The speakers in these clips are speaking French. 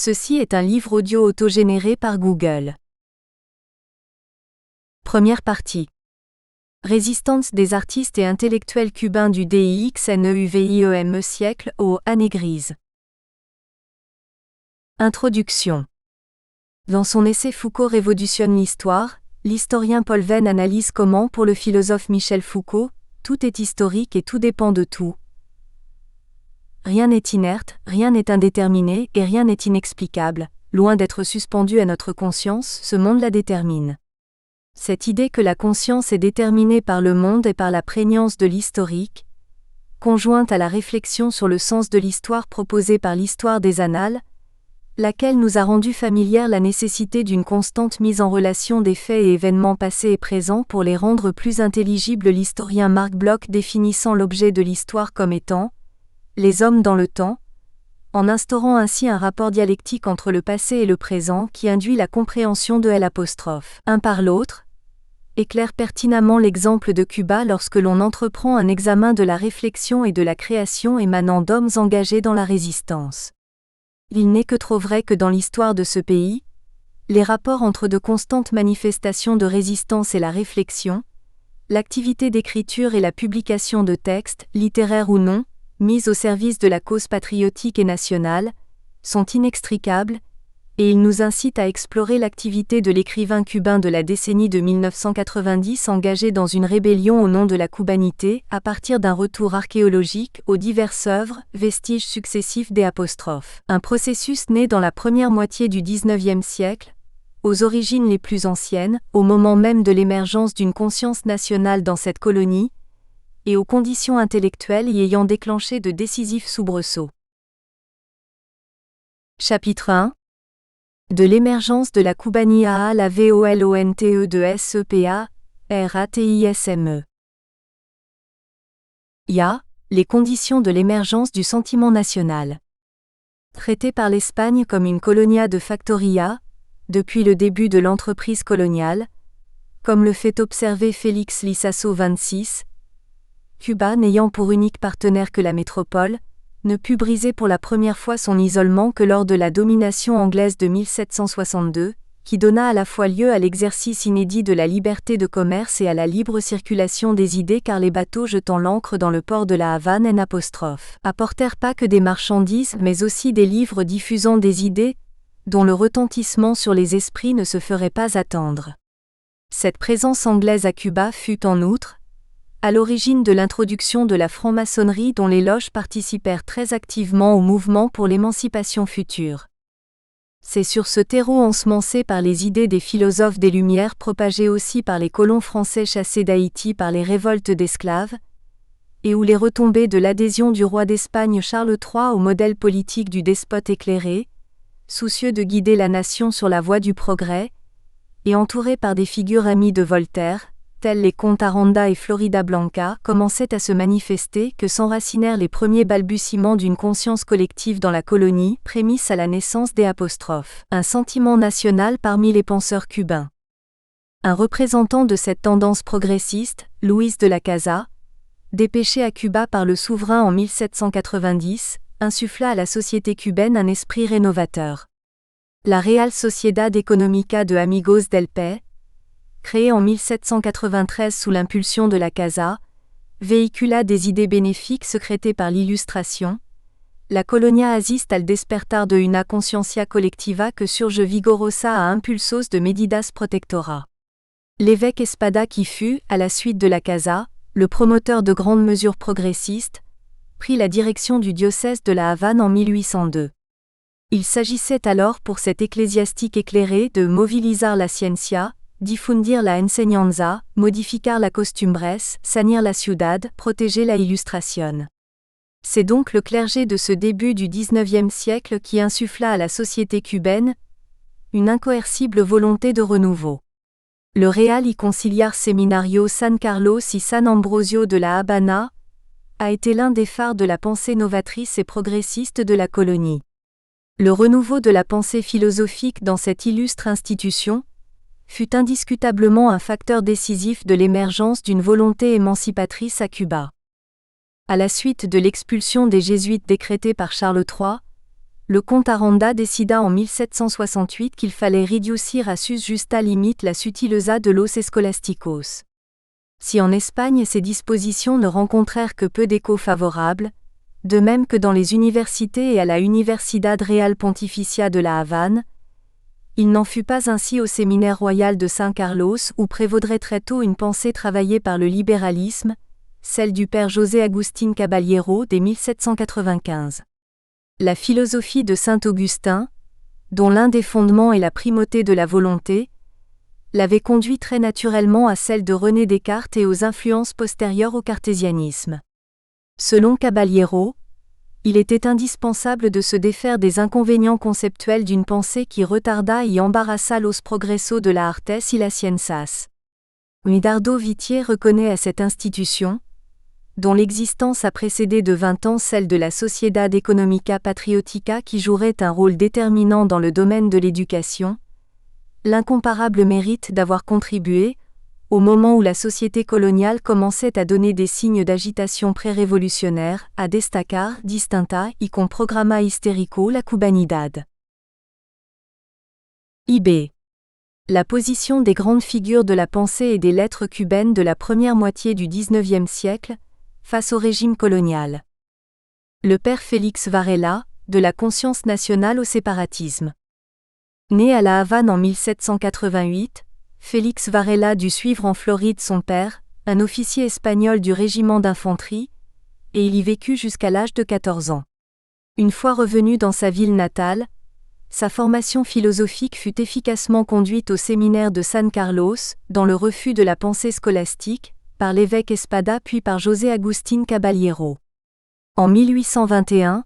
Ceci est un livre audio autogénéré par Google. Première partie. Résistance des artistes et intellectuels cubains du DIXNEUVIEME siècle aux années grises. Introduction. Dans son essai Foucault révolutionne l'histoire, l'historien Paul Venn analyse comment, pour le philosophe Michel Foucault, tout est historique et tout dépend de tout. Rien n'est inerte, rien n'est indéterminé et rien n'est inexplicable. Loin d'être suspendu à notre conscience, ce monde la détermine. Cette idée que la conscience est déterminée par le monde et par la prégnance de l'historique, conjointe à la réflexion sur le sens de l'histoire proposée par l'histoire des annales, laquelle nous a rendu familière la nécessité d'une constante mise en relation des faits et événements passés et présents pour les rendre plus intelligibles. L'historien Marc Bloch définissant l'objet de l'histoire comme étant les hommes dans le temps, en instaurant ainsi un rapport dialectique entre le passé et le présent qui induit la compréhension de L', un par l'autre, éclaire pertinemment l'exemple de Cuba lorsque l'on entreprend un examen de la réflexion et de la création émanant d'hommes engagés dans la résistance. Il n'est que trop vrai que dans l'histoire de ce pays, les rapports entre de constantes manifestations de résistance et la réflexion, l'activité d'écriture et la publication de textes, littéraires ou non, mises au service de la cause patriotique et nationale, sont inextricables, et ils nous incitent à explorer l'activité de l'écrivain cubain de la décennie de 1990 engagé dans une rébellion au nom de la cubanité, à partir d'un retour archéologique aux diverses œuvres, vestiges successifs des apostrophes. Un processus né dans la première moitié du XIXe siècle, aux origines les plus anciennes, au moment même de l'émergence d'une conscience nationale dans cette colonie, et aux conditions intellectuelles y ayant déclenché de décisifs soubresauts. Chapitre 1. De l'émergence de la Cubanie à la VOLONTE de SEPA, RATISME. IA, les conditions de l'émergence du sentiment national. Traité par l'Espagne comme une colonia de factoria, depuis le début de l'entreprise coloniale, comme le fait observer Félix Lizaso 26, Cuba n'ayant pour unique partenaire que la métropole, ne put briser pour la première fois son isolement que lors de la domination anglaise de 1762, qui donna à la fois lieu à l'exercice inédit de la liberté de commerce et à la libre circulation des idées car les bateaux jetant l'ancre dans le port de la Havane apportèrent pas que des marchandises mais aussi des livres diffusant des idées, dont le retentissement sur les esprits ne se ferait pas attendre. Cette présence anglaise à Cuba fut en outre, à l'origine de l'introduction de la franc-maçonnerie dont les loges participèrent très activement au mouvement pour l'émancipation future. C'est sur ce terreau ensemencé par les idées des philosophes des Lumières propagées aussi par les colons français chassés d'Haïti par les révoltes d'esclaves, et où les retombées de l'adhésion du roi d'Espagne Charles III au modèle politique du despote éclairé, soucieux de guider la nation sur la voie du progrès, et entouré par des figures amies de Voltaire, tels les comtes Aranda et Florida Blanca, commençaient à se manifester que s'enracinèrent les premiers balbutiements d'une conscience collective dans la colonie, prémisse à la naissance des apostrophes. Un sentiment national parmi les penseurs cubains. Un représentant de cette tendance progressiste, Luis de la Casa, dépêché à Cuba par le souverain en 1790, insuffla à la société cubaine un esprit rénovateur. La Real Sociedad Económica de Amigos del Pez, créée en 1793 sous l'impulsion de la Casa, véhicula des idées bénéfiques sécrétées par l'illustration. La colonia assiste al despertar de una consciencia collectiva que surge vigorosa a impulsos de medidas protectora. L'évêque Espada qui fut, à la suite de la Casa, le promoteur de grandes mesures progressistes, prit la direction du diocèse de la Havane en 1802. Il s'agissait alors pour cet ecclésiastique éclairé de movilizar la ciencia, difundir la enseñanza, modificar la costumbres, sanir la ciudad, protéger la ilustración. C'est donc le clergé de ce début du XIXe siècle qui insuffla à la société cubaine une incoercible volonté de renouveau. Le Real y Conciliar Seminario San Carlos y San Ambrosio de la Habana a été l'un des phares de la pensée novatrice et progressiste de la colonie. Le renouveau de la pensée philosophique dans cette illustre institution fut indiscutablement un facteur décisif de l'émergence d'une volonté émancipatrice à Cuba. À la suite de l'expulsion des Jésuites décrétée par Charles III, le comte Aranda décida en 1768 qu'il fallait réduire à sus justa limite la sutileza de los escolásticos. Si en Espagne ces dispositions ne rencontrèrent que peu d'écho favorable, de même que dans les universités et à la Universidad Real Pontificia de la Havane, il n'en fut pas ainsi au séminaire royal de San Carlos où prévaudrait très tôt une pensée travaillée par le libéralisme, celle du père José Agustín Caballero dès 1795. La philosophie de saint Augustin, dont l'un des fondements est la primauté de la volonté, l'avait conduit très naturellement à celle de René Descartes et aux influences postérieures au cartésianisme. Selon Caballero, il était indispensable de se défaire des inconvénients conceptuels d'une pensée qui retarda et embarrassa los progresso de la artes y las ciencias. Medardo Vitier reconnaît à cette institution, dont l'existence a précédé de 20 ans celle de la Sociedad Económica Patriótica qui jouerait un rôle déterminant dans le domaine de l'éducation, l'incomparable mérite d'avoir contribué, au moment où la société coloniale commençait à donner des signes d'agitation pré-révolutionnaire, à destacar, distinta, y con programa histérico la cubanidad. IB. La position des grandes figures de la pensée et des lettres cubaines de la première moitié du XIXe siècle, face au régime colonial. Le père Félix Varela, de la conscience nationale au séparatisme. Né à La Havane en 1788, Félix Varela dut suivre en Floride son père, un officier espagnol du régiment d'infanterie, et il y vécut jusqu'à l'âge de 14 ans. Une fois revenu dans sa ville natale, sa formation philosophique fut efficacement conduite au séminaire de San Carlos, dans le refus de la pensée scolastique, par l'évêque Espada puis par José Agustín Caballero. En 1821,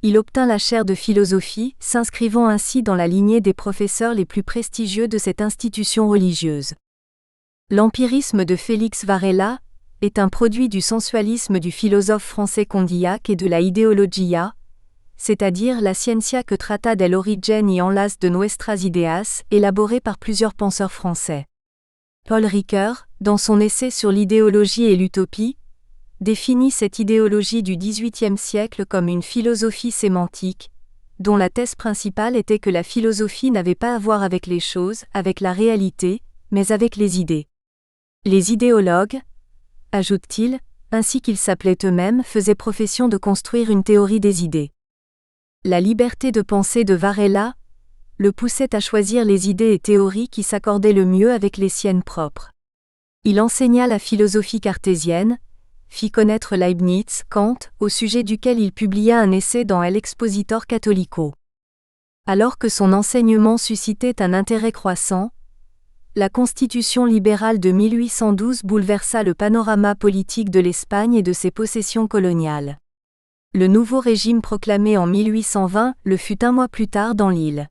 il obtint la chaire de philosophie, s'inscrivant ainsi dans la lignée des professeurs les plus prestigieux de cette institution religieuse. L'empirisme de Félix Varela est un produit du sensualisme du philosophe français Condillac et de la ideologia, c'est-à-dire la ciencia que trata del origen y enlace de nuestras ideas, élaborée par plusieurs penseurs français. Paul Ricoeur, dans son essai sur l'idéologie et l'utopie, définit cette idéologie du XVIIIe siècle comme une philosophie sémantique, dont la thèse principale était que la philosophie n'avait pas à voir avec les choses, avec la réalité, mais avec les idées. Les idéologues, ajoute-t-il, ainsi qu'ils s'appelaient eux-mêmes, faisaient profession de construire une théorie des idées. La liberté de pensée de Varela le poussait à choisir les idées et théories qui s'accordaient le mieux avec les siennes propres. Il enseigna la philosophie cartésienne, fit connaître Leibniz, Kant, au sujet duquel il publia un essai dans El Expositor Catholico. Alors que son enseignement suscitait un intérêt croissant, la Constitution libérale de 1812 bouleversa le panorama politique de l'Espagne et de ses possessions coloniales. Le nouveau régime proclamé en 1820 le fut un mois plus tard dans l'île.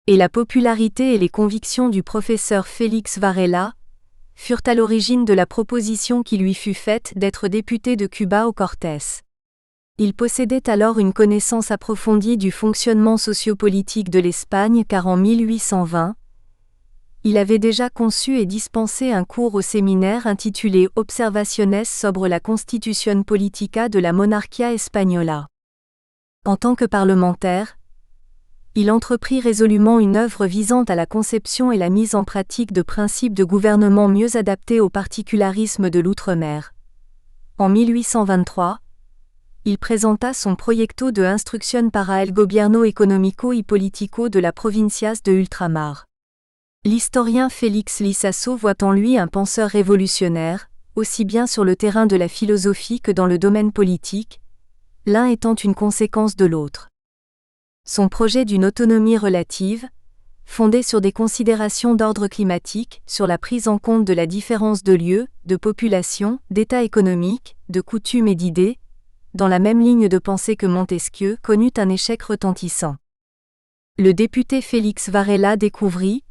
Et la popularité et les convictions du professeur Félix Varela furent à l'origine de la proposition qui lui fut faite d'être député de Cuba aux Cortés. Il possédait alors une connaissance approfondie du fonctionnement sociopolitique de l'Espagne car en 1820, il avait déjà conçu et dispensé un cours au séminaire intitulé Observaciones sobre la Constitución Política de la Monarquía Española. En tant que parlementaire, il entreprit résolument une œuvre visant à la conception et la mise en pratique de principes de gouvernement mieux adaptés au particularisme de l'outre-mer. En 1823, il présenta son proyecto de instrucción para el gobierno económico y político de la provincias de Ultramar. L'historien Félix Lizaso voit en lui un penseur révolutionnaire, aussi bien sur le terrain de la philosophie que dans le domaine politique, l'un étant une conséquence de l'autre. Son projet d'une autonomie relative, fondée sur des considérations d'ordre climatique, sur la prise en compte de la différence de lieu, de population, d'état économique, de coutumes et d'idées, dans la même ligne de pensée que Montesquieu, connut un échec retentissant. Le député Félix Varela découvrit,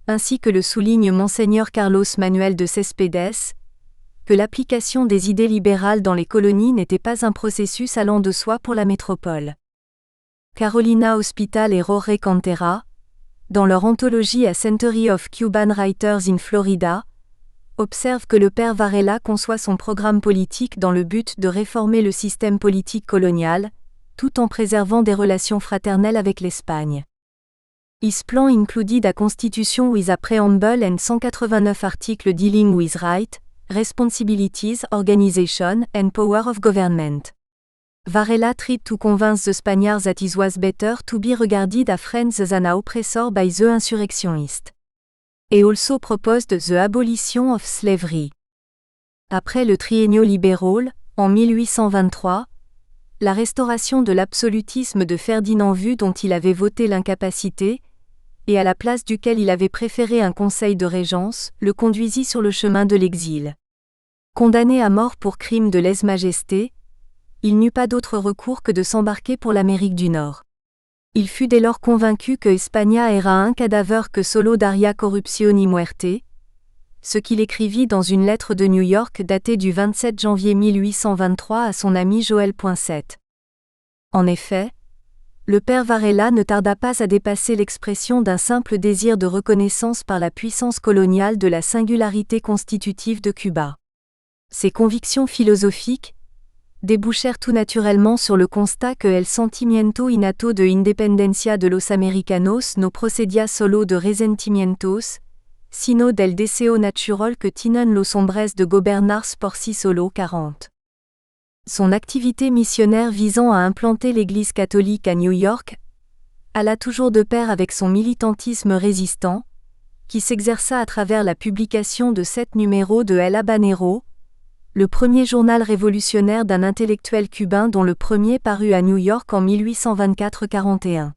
ainsi que le souligne Monseigneur Carlos Manuel de Céspedes, que l'application des idées libérales dans les colonies n'était pas un processus allant de soi pour la métropole. Carolina Hospital et Jorge Cantera, dans leur anthologie A Century of Cuban Writers in Florida, observent que le père Varela conçoit son programme politique dans le but de réformer le système politique colonial, tout en préservant des relations fraternelles avec l'Espagne. His plan included a constitution with a preamble and 189 articles dealing with rights, responsibilities, organization, and power of government. Varela tried to convince the Spaniards that it was better to be regarded as friends than as oppressors by the insurrectionists. He also proposed the abolition of slavery. Après le triennio libéral, en 1823, la restauration de l'absolutisme de Ferdinand vu dont il avait voté l'incapacité, et à la place duquel il avait préféré un conseil de régence, le conduisit sur le chemin de l'exil. Condamné à mort pour crime de lèse-majesté, il n'eut pas d'autre recours que de s'embarquer pour l'Amérique du Nord. Il fut dès lors convaincu que España era un cadaver que solo daria corruptione muerte, ce qu'il écrivit dans une lettre de New York datée du 27 janvier 1823 à son ami Joël Poinsett. En effet, le père Varela ne tarda pas à dépasser l'expression d'un simple désir de reconnaissance par la puissance coloniale de la singularité constitutive de Cuba. Ses convictions philosophiques débouchèrent tout naturellement sur le constat que el sentimiento innato de independencia de los americanos no procedia solo de resentimientos, sino del deseo natural que tienen los hombres de gobernarse por sí solo 40. Son activité missionnaire visant à implanter l'Église catholique à New York alla toujours de pair avec son militantisme résistant, qui s'exerça à travers la publication de 7 numéros de El Habanero, le premier journal révolutionnaire d'un intellectuel cubain dont le premier parut à New York en 1824-41.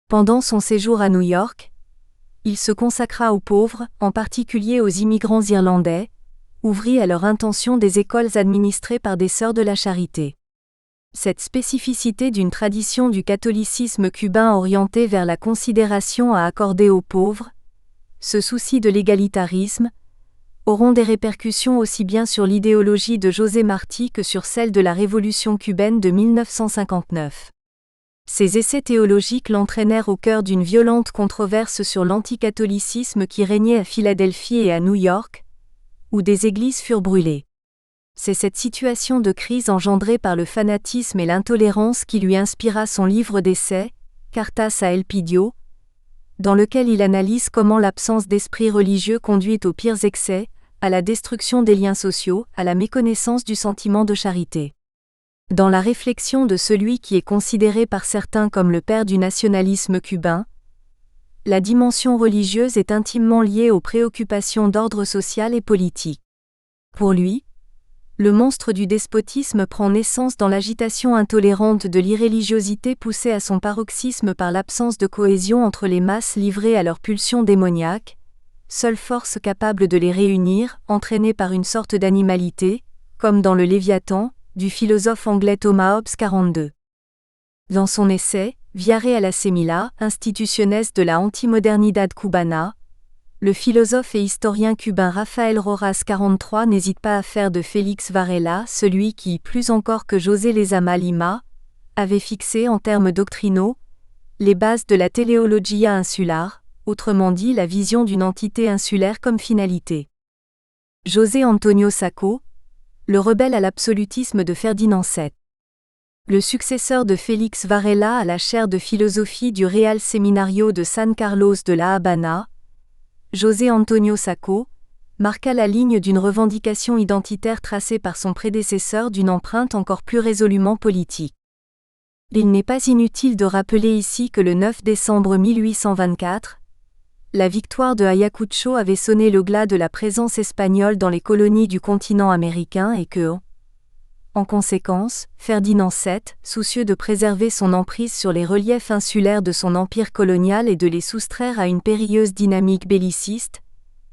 Pendant son séjour à New York, il se consacra aux pauvres, en particulier aux immigrants irlandais, ouvrit à leur intention des écoles administrées par des sœurs de la charité. Cette spécificité d'une tradition du catholicisme cubain orientée vers la considération à accorder aux pauvres, ce souci de l'égalitarisme, auront des répercussions aussi bien sur l'idéologie de José Martí que sur celle de la révolution cubaine de 1959. Ces essais théologiques l'entraînèrent au cœur d'une violente controverse sur l'anticatholicisme qui régnait à Philadelphie et à New York, où des églises furent brûlées. C'est cette situation de crise engendrée par le fanatisme et l'intolérance qui lui inspira son livre d'essais, Cartas a Elpidio, dans lequel il analyse comment l'absence d'esprit religieux conduit aux pires excès, à la destruction des liens sociaux, à la méconnaissance du sentiment de charité. Dans la réflexion de celui qui est considéré par certains comme le père du nationalisme cubain, la dimension religieuse est intimement liée aux préoccupations d'ordre social et politique. Pour lui, le monstre du despotisme prend naissance dans l'agitation intolérante de l'irréligiosité poussée à son paroxysme par l'absence de cohésion entre les masses livrées à leurs pulsions démoniaques, seule force capable de les réunir, entraînée par une sorte d'animalité, comme dans le Léviathan, du philosophe anglais Thomas Hobbes 42. Dans son essai, Viare a la Semilla, Instituciones de la Antimodernidad Cubana, le philosophe et historien cubain Rafael Rojas 43 n'hésite pas à faire de Félix Varela celui qui, plus encore que José Lezama Lima, avait fixé en termes doctrinaux les bases de la teleologia insular, autrement dit la vision d'une entité insulaire comme finalité. José Antonio Sacco, le rebelle à l'absolutisme de Ferdinand VII. Le successeur de Félix Varela à la chaire de philosophie du Real Seminario de San Carlos de La Habana, José Antonio Sacco, marqua la ligne d'une revendication identitaire tracée par son prédécesseur d'une empreinte encore plus résolument politique. Il n'est pas inutile de rappeler ici que le 9 décembre 1824, la victoire de Ayacucho avait sonné le glas de la présence espagnole dans les colonies du continent américain et que, en conséquence, Ferdinand VII, soucieux de préserver son emprise sur les reliefs insulaires de son empire colonial et de les soustraire à une périlleuse dynamique belliciste,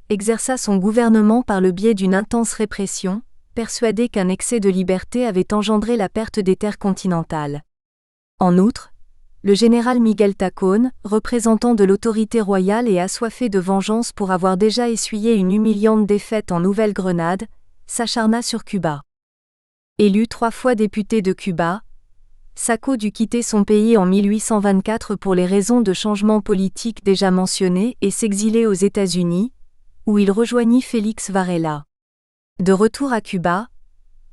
exerça son gouvernement par le biais d'une intense répression, persuadé qu'un excès de liberté avait engendré la perte des terres continentales. En outre, le général Miguel Tacón, représentant de l'autorité royale et assoiffé de vengeance pour avoir déjà essuyé une humiliante défaite en Nouvelle-Grenade, s'acharna sur Cuba. Élu 3 fois député de Cuba, Sacco dut quitter son pays en 1824 pour les raisons de changement politique déjà mentionnées et s'exiler aux États-Unis, où il rejoignit Félix Varela. De retour à Cuba,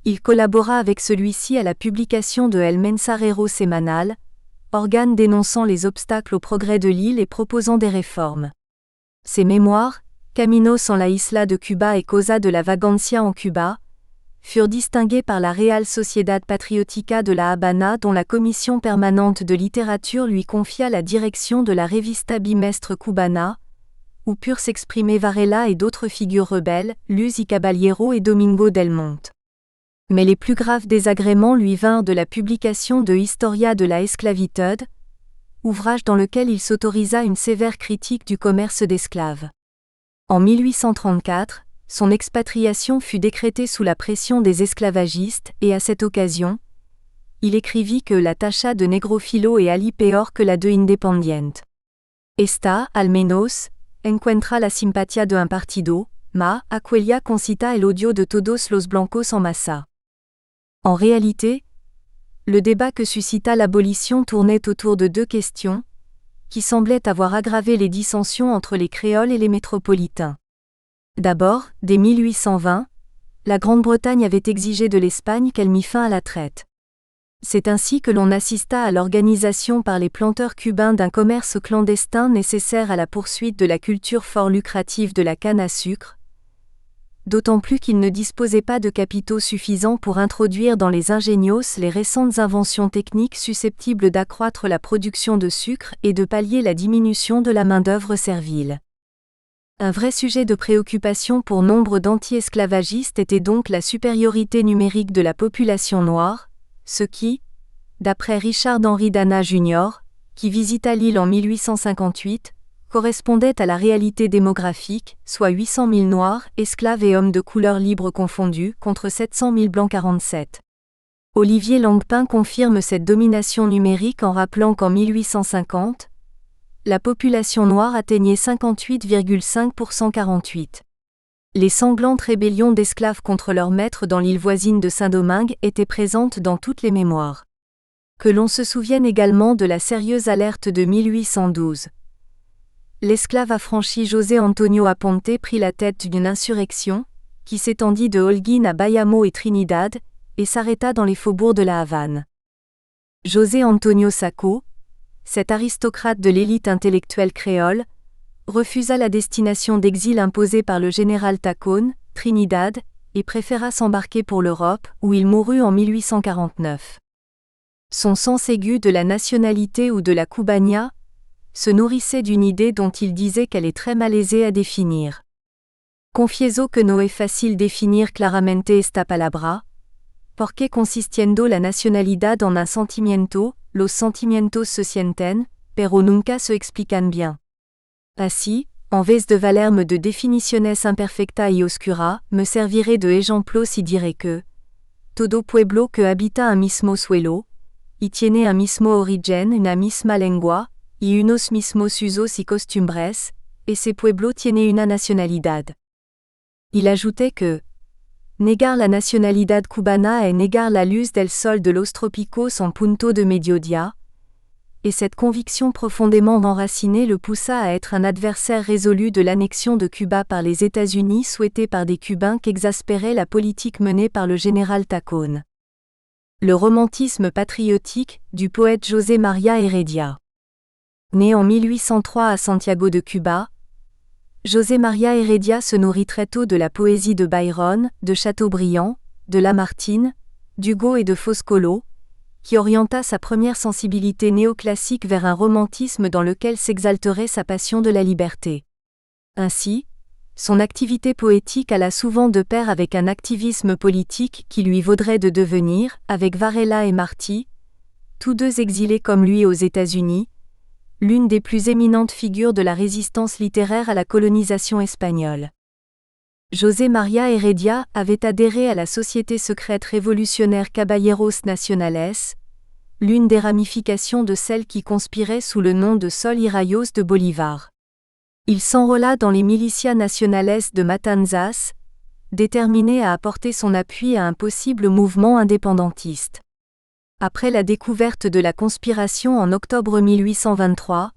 Il collabora avec celui-ci à la publication de El Mensajero Semanal, organe dénonçant les obstacles au progrès de l'île et proposant des réformes. Ses mémoires, Caminos en la Isla de Cuba et Cosa de la Vagancia en Cuba, furent distingués par la Real Sociedad Patriótica de la Habana dont la commission permanente de littérature lui confia la direction de la Revista Bimestre Cubana, où purent s'exprimer Varela et d'autres figures rebelles, Luz y Caballero et Domingo del Monte. Mais les plus graves désagréments lui vinrent de la publication de Historia de la Esclavitud, ouvrage dans lequel il s'autorisa une sévère critique du commerce d'esclaves. En 1834, son expatriation fut décrétée sous la pression des esclavagistes et à cette occasion, il écrivit que la tacha de Negrofilo et Ali peor que la de Independiente. Esta, al menos, encuentra la simpatia de un partido, ma, aquella concita el odio de todos los blancos en massa. En réalité, le débat que suscita l'abolition tournait autour de deux questions, qui semblaient avoir aggravé les dissensions entre les créoles et les métropolitains. D'abord, dès 1820, la Grande-Bretagne avait exigé de l'Espagne qu'elle mît fin à la traite. C'est ainsi que l'on assista à l'organisation par les planteurs cubains d'un commerce clandestin nécessaire à la poursuite de la culture fort lucrative de la canne à sucre, d'autant plus qu'ils ne disposaient pas de capitaux suffisants pour introduire dans les ingenios les récentes inventions techniques susceptibles d'accroître la production de sucre et de pallier la diminution de la main-d'œuvre servile. Un vrai sujet de préoccupation pour nombre d'anti-esclavagistes était donc la supériorité numérique de la population noire, ce qui, d'après Richard Henry Dana Jr., qui visita l'île en 1858, correspondait à la réalité démographique, soit 800 000 noirs, esclaves et hommes de couleur libre confondus, contre 700 000 blancs 47. Olivier Langpin confirme cette domination numérique en rappelant qu'en 1850, la population noire atteignait 58,5% 48. Les sanglantes rébellions d'esclaves contre leurs maîtres dans l'île voisine de Saint-Domingue étaient présentes dans toutes les mémoires. Que l'on se souvienne également de la sérieuse alerte de 1812. L'esclave affranchi José Antonio Aponte prit la tête d'une insurrection, qui s'étendit de Holguín à Bayamo et Trinidad, et s'arrêta dans les faubourgs de la Havane. José Antonio Sacco, cet aristocrate de l'élite intellectuelle créole, refusa la destination d'exil imposée par le général Tacón, Trinidad, et préféra s'embarquer pour l'Europe, où il mourut en 1849. Son sens aigu de la nationalité ou de la Cubania se nourrissait d'une idée dont il disait qu'elle est très malaisée à définir. Confieso que no es fácil definir claramente esta palabra, porque consistiendo la nacionalidad en un sentimiento, los sentimientos se sienten, pero nunca se explican bien. Ainsi, en vez de valerme de definiciones imperfecta y oscura, me serviré de ejemplos y diré que todo pueblo que habita un mismo suelo, y tiene un mismo origen, una misma lengua, y unos mismos usos y costumbres, ese pueblo tiene una nacionalidad. Il ajoutait que negar la nacionalidad cubana es negar la luz del sol de los trópicos en punto de mediodía, et cette conviction profondément enracinée le poussa à être un adversaire résolu de l'annexion de Cuba par les États-Unis souhaitée par des Cubains qu'exaspérait la politique menée par le général Tacón. Le romantisme patriotique du poète José María Heredia. Né en 1803 à Santiago de Cuba, José María Heredia se nourrit très tôt de la poésie de Byron, de Chateaubriand, de Lamartine, d'Hugo et de Foscolo, qui orienta sa première sensibilité néoclassique vers un romantisme dans lequel s'exalterait sa passion de la liberté. Ainsi, son activité poétique alla souvent de pair avec un activisme politique qui lui vaudrait de devenir, avec Varela et Martí, tous deux exilés comme lui aux États-Unis, l'une des plus éminentes figures de la résistance littéraire à la colonisation espagnole. José María Heredia avait adhéré à la société secrète révolutionnaire Caballeros Nacionales, l'une des ramifications de celle qui conspirait sous le nom de Sol y Rayos de Bolivar. Il s'enrôla dans les milicias nacionales de Matanzas, déterminé à apporter son appui à un possible mouvement indépendantiste. Après la découverte de la conspiration en octobre 1823,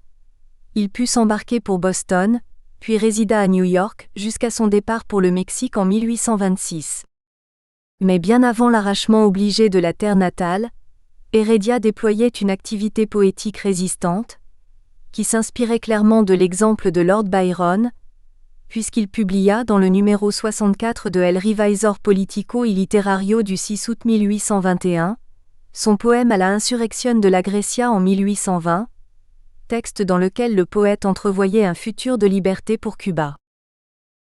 il put s'embarquer pour Boston, puis résida à New York jusqu'à son départ pour le Mexique en 1826. Mais bien avant l'arrachement obligé de la terre natale, Heredia déployait une activité poétique résistante, qui s'inspirait clairement de l'exemple de Lord Byron, puisqu'il publia dans le numéro 64 de El Revisor Politico y Literario du 6 août 1821, son poème à la insurrection de la Grecia en 1820, texte dans lequel le poète entrevoyait un futur de liberté pour Cuba.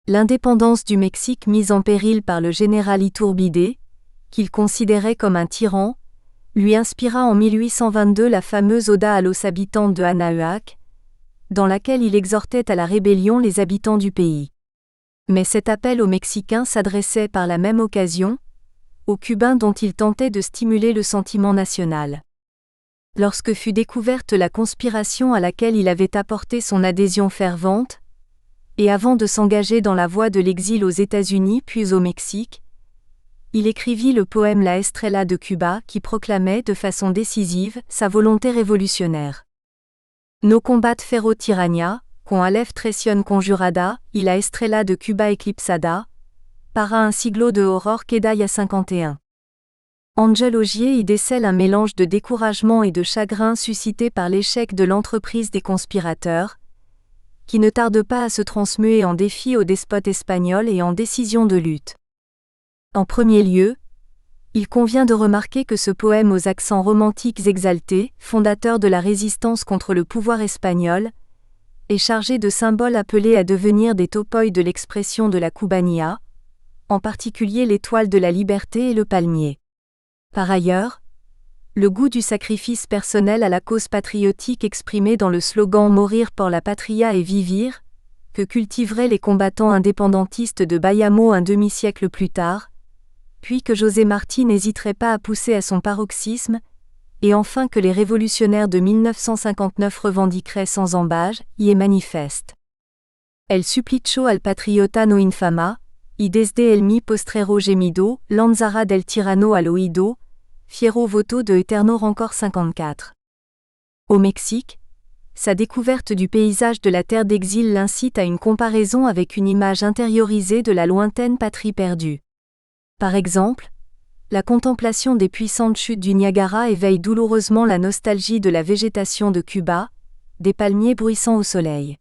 L'indépendance du Mexique mise en péril par le général Iturbide, qu'il considérait comme un tyran, lui inspira en 1822 la fameuse Oda a los habitantes de Anahuac, dans laquelle il exhortait à la rébellion les habitants du pays. Mais cet appel aux Mexicains s'adressait par la même occasion aux Cubains dont il tentait de stimuler le sentiment national. Lorsque fut découverte la conspiration à laquelle il avait apporté son adhésion fervente, et avant de s'engager dans la voie de l'exil aux États-Unis puis au Mexique, il écrivit le poème La Estrella de Cuba qui proclamait de façon décisive sa volonté révolutionnaire. No combat ferro tirania, con alef traición conjurada, y la estrella de Cuba eclipsada, para un siglo de horror queda ya 51. Ángel Ogier y décèle un mélange de découragement et de chagrin suscité par l'échec de l'entreprise des conspirateurs, qui ne tarde pas à se transmuer en défi au despote espagnol et en décision de lutte. En premier lieu, il convient de remarquer que ce poème aux accents romantiques exaltés, fondateur de la résistance contre le pouvoir espagnol, est chargé de symboles appelés à devenir des topoi de l'expression de la Cubanía, en particulier l'étoile de la liberté et le palmier. Par ailleurs, le goût du sacrifice personnel à la cause patriotique exprimé dans le slogan « Morir por la patria et vivir », que cultiveraient les combattants indépendantistes de Bayamo un demi-siècle plus tard, puis que José Martí n'hésiterait pas à pousser à son paroxysme, et enfin que les révolutionnaires de 1959 revendiqueraient sans embâge, y est manifeste. El supplicio al patriota no infama, y desde el mi postrero gemido, lanzara del tirano al oído, fiero voto de eterno rancor 54. Au Mexique, sa découverte du paysage de la terre d'exil l'incite à une comparaison avec une image intériorisée de la lointaine patrie perdue. Par exemple, la contemplation des puissantes chutes du Niagara éveille douloureusement la nostalgie de la végétation de Cuba, des palmiers bruissant au soleil.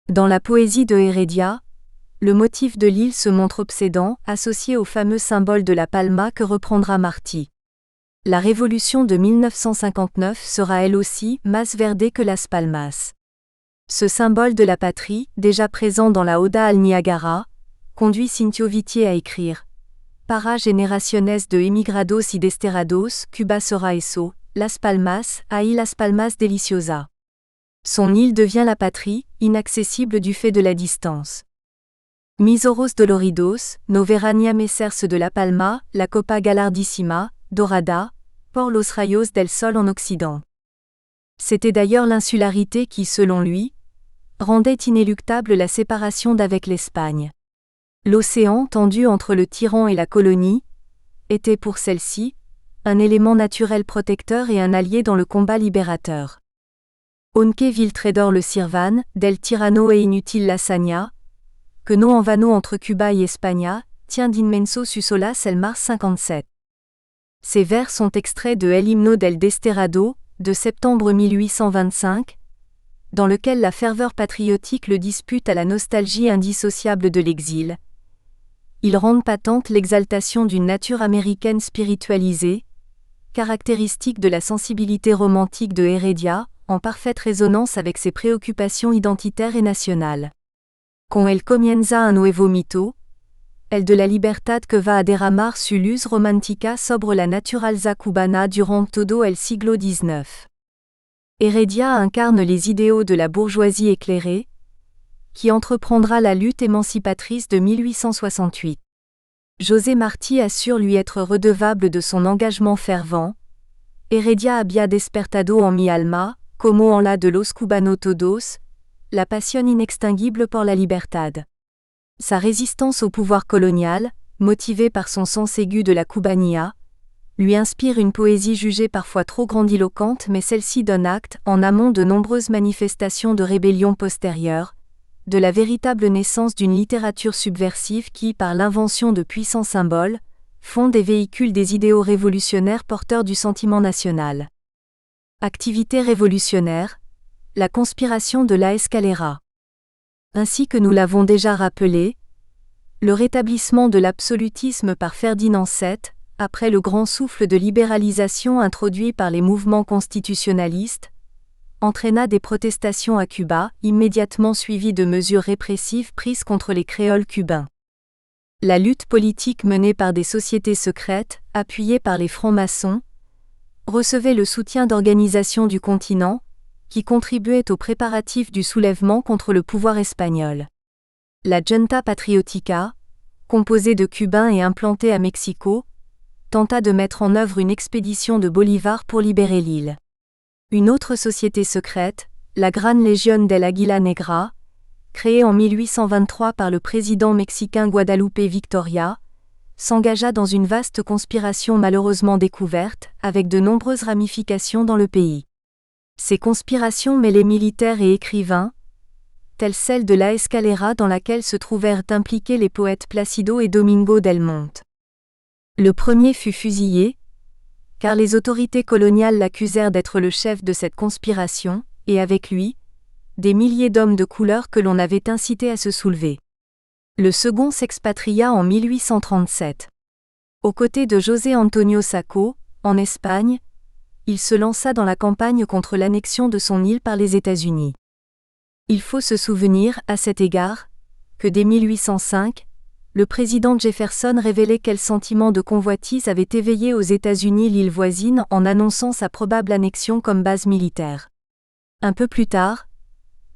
Dans la poésie de Heredia, le motif de l'île se montre obsédant, associé au fameux symbole de la palma que reprendra Martí. La révolution de 1959 sera elle aussi más verde que las palmas. Ce symbole de la patrie, déjà présent dans la Oda al Niagara, conduit Cintio Vitier à écrire Para generaciones de emigrados y desterrados, Cuba sera eso, Las Palmas, ahí las Palmas deliciosa. Son île devient la patrie, inaccessible du fait de la distance. Misoros doloridos, no verania mesers de la Palma, la copa galardissima, dorada, por los rayos del sol en Occident. C'était d'ailleurs l'insularité qui, selon lui, rendait inéluctable la séparation d'avec l'Espagne. L'océan, tendu entre le tyran et la colonie, était pour celle-ci un élément naturel protecteur et un allié dans le combat libérateur. Onque Viltredor le Sirvan, del tirano e inutile lasagna, que no en vano entre Cuba et España, tient d'immenso susolas el Mars 57. Ces vers sont extraits de El himno del Desterrado, de septembre 1825, dans lequel la ferveur patriotique le dispute à la nostalgie indissociable de l'exil. Ils rendent patente l'exaltation d'une nature américaine spiritualisée, caractéristique de la sensibilité romantique de Heredia, en parfaite résonance avec ses préoccupations identitaires et nationales. Con el comienza un nuevo mito, el de la libertad que va a derramar su luz romántica sobre la naturaleza cubana durant todo el siglo XIX. Heredia incarne les idéaux de la bourgeoisie éclairée, qui entreprendra la lutte émancipatrice de 1868. José Martí assure lui être redevable de son engagement fervent. Heredia había despertado en mi alma, como en la de los cubano todos, la passion inextinguible por la libertad. Sa résistance au pouvoir colonial, motivée par son sens aigu de la Cubanía, lui inspire une poésie jugée parfois trop grandiloquente, mais celle-ci donne acte, en amont de nombreuses manifestations de rébellion postérieures, de la véritable naissance d'une littérature subversive qui, par l'invention de puissants symboles, fonde et véhicule des idéaux révolutionnaires porteurs du sentiment national. Activité révolutionnaire, la conspiration de la Escalera. Ainsi que nous l'avons déjà rappelé, le rétablissement de l'absolutisme par Ferdinand VII, après le grand souffle de libéralisation introduit par les mouvements constitutionnalistes, entraîna des protestations à Cuba, immédiatement suivies de mesures répressives prises contre les créoles cubains. La lutte politique menée par des sociétés secrètes, appuyées par les francs-maçons, recevait le soutien d'organisations du continent, qui contribuaient aux préparatifs du soulèvement contre le pouvoir espagnol. La Junta Patriotica, composée de Cubains et implantée à Mexico, tenta de mettre en œuvre une expédition de Bolivar pour libérer l'île. Une autre société secrète, la Gran Legión del Águila Negra, créée en 1823 par le président mexicain Guadalupe Victoria, s'engagea dans une vaste conspiration malheureusement découverte, avec de nombreuses ramifications dans le pays. Ces conspirations mêlaient militaires et écrivains, telle celle de la Escalera dans laquelle se trouvèrent impliqués les poètes Plácido et Domingo del Monte. Le premier fut fusillé, car les autorités coloniales l'accusèrent d'être le chef de cette conspiration, et avec lui, des milliers d'hommes de couleur que l'on avait incités à se soulever. Le second s'expatria en 1837. Aux côtés de José Antonio Sacco, en Espagne, il se lança dans la campagne contre l'annexion de son île par les États-Unis. Il faut se souvenir, à cet égard, que dès 1805, le président Jefferson révélait quel sentiment de convoitise avait éveillé aux États-Unis l'île voisine en annonçant sa probable annexion comme base militaire. Un peu plus tard,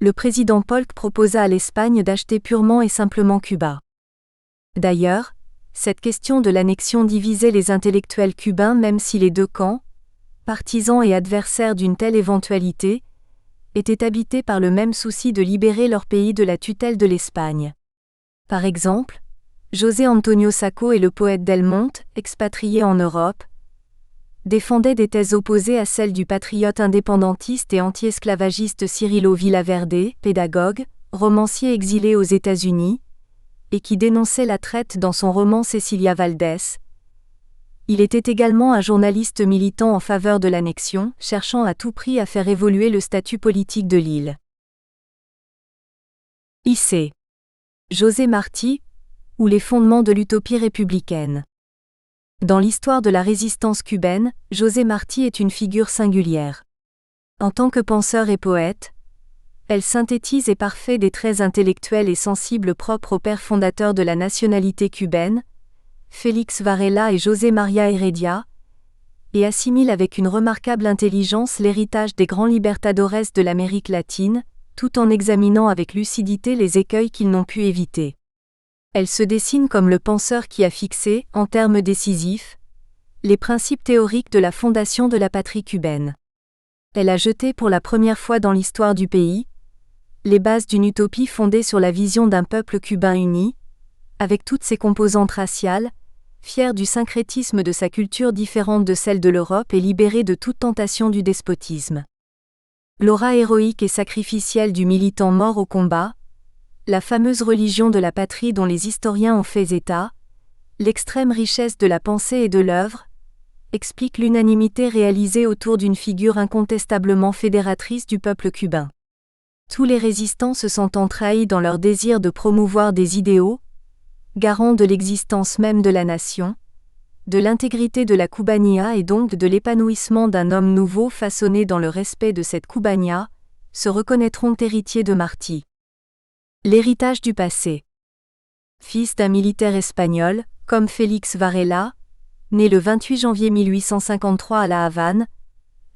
le président Polk proposa à l'Espagne d'acheter purement et simplement Cuba. D'ailleurs, cette question de l'annexion divisait les intellectuels cubains même si les deux camps, partisans et adversaires d'une telle éventualité, étaient habités par le même souci de libérer leur pays de la tutelle de l'Espagne. Par exemple, José Antonio Sacco et le poète Del Monte, expatriés en Europe, défendaient des thèses opposées à celles du patriote indépendantiste et anti-esclavagiste Cirilo Villaverde, pédagogue, romancier exilé aux États-Unis, et qui dénonçait la traite dans son roman Cecilia Valdés. Il était également un journaliste militant en faveur de l'annexion, cherchant à tout prix à faire évoluer le statut politique de l'île. I.C. José Martí, ou les fondements de l'utopie républicaine. Dans l'histoire de la résistance cubaine, José Martí est une figure singulière. En tant que penseur et poète, elle synthétise et parfait des traits intellectuels et sensibles propres aux pères fondateurs de la nationalité cubaine, Félix Varela et José María Heredia, et assimile avec une remarquable intelligence l'héritage des grands libertadores de l'Amérique latine, tout en examinant avec lucidité les écueils qu'ils n'ont pu éviter. Elle se dessine comme le penseur qui a fixé, en termes décisifs, les principes théoriques de la fondation de la patrie cubaine. Elle a jeté pour la première fois dans l'histoire du pays les bases d'une utopie fondée sur la vision d'un peuple cubain uni, avec toutes ses composantes raciales, fier du syncrétisme de sa culture différente de celle de l'Europe et libéré de toute tentation du despotisme. L'aura héroïque et sacrificielle du militant mort au combat, la fameuse religion de la patrie dont les historiens ont fait état, l'extrême richesse de la pensée et de l'œuvre, expliquent l'unanimité réalisée autour d'une figure incontestablement fédératrice du peuple cubain. Tous les résistants se sentant trahis dans leur désir de promouvoir des idéaux, garants de l'existence même de la nation, de l'intégrité de la Cubanía et donc de l'épanouissement d'un homme nouveau façonné dans le respect de cette Cubanía, se reconnaîtront héritiers de Martí. L'héritage du passé. Fils d'un militaire espagnol, comme Félix Varela, né le 28 janvier 1853 à La Havane,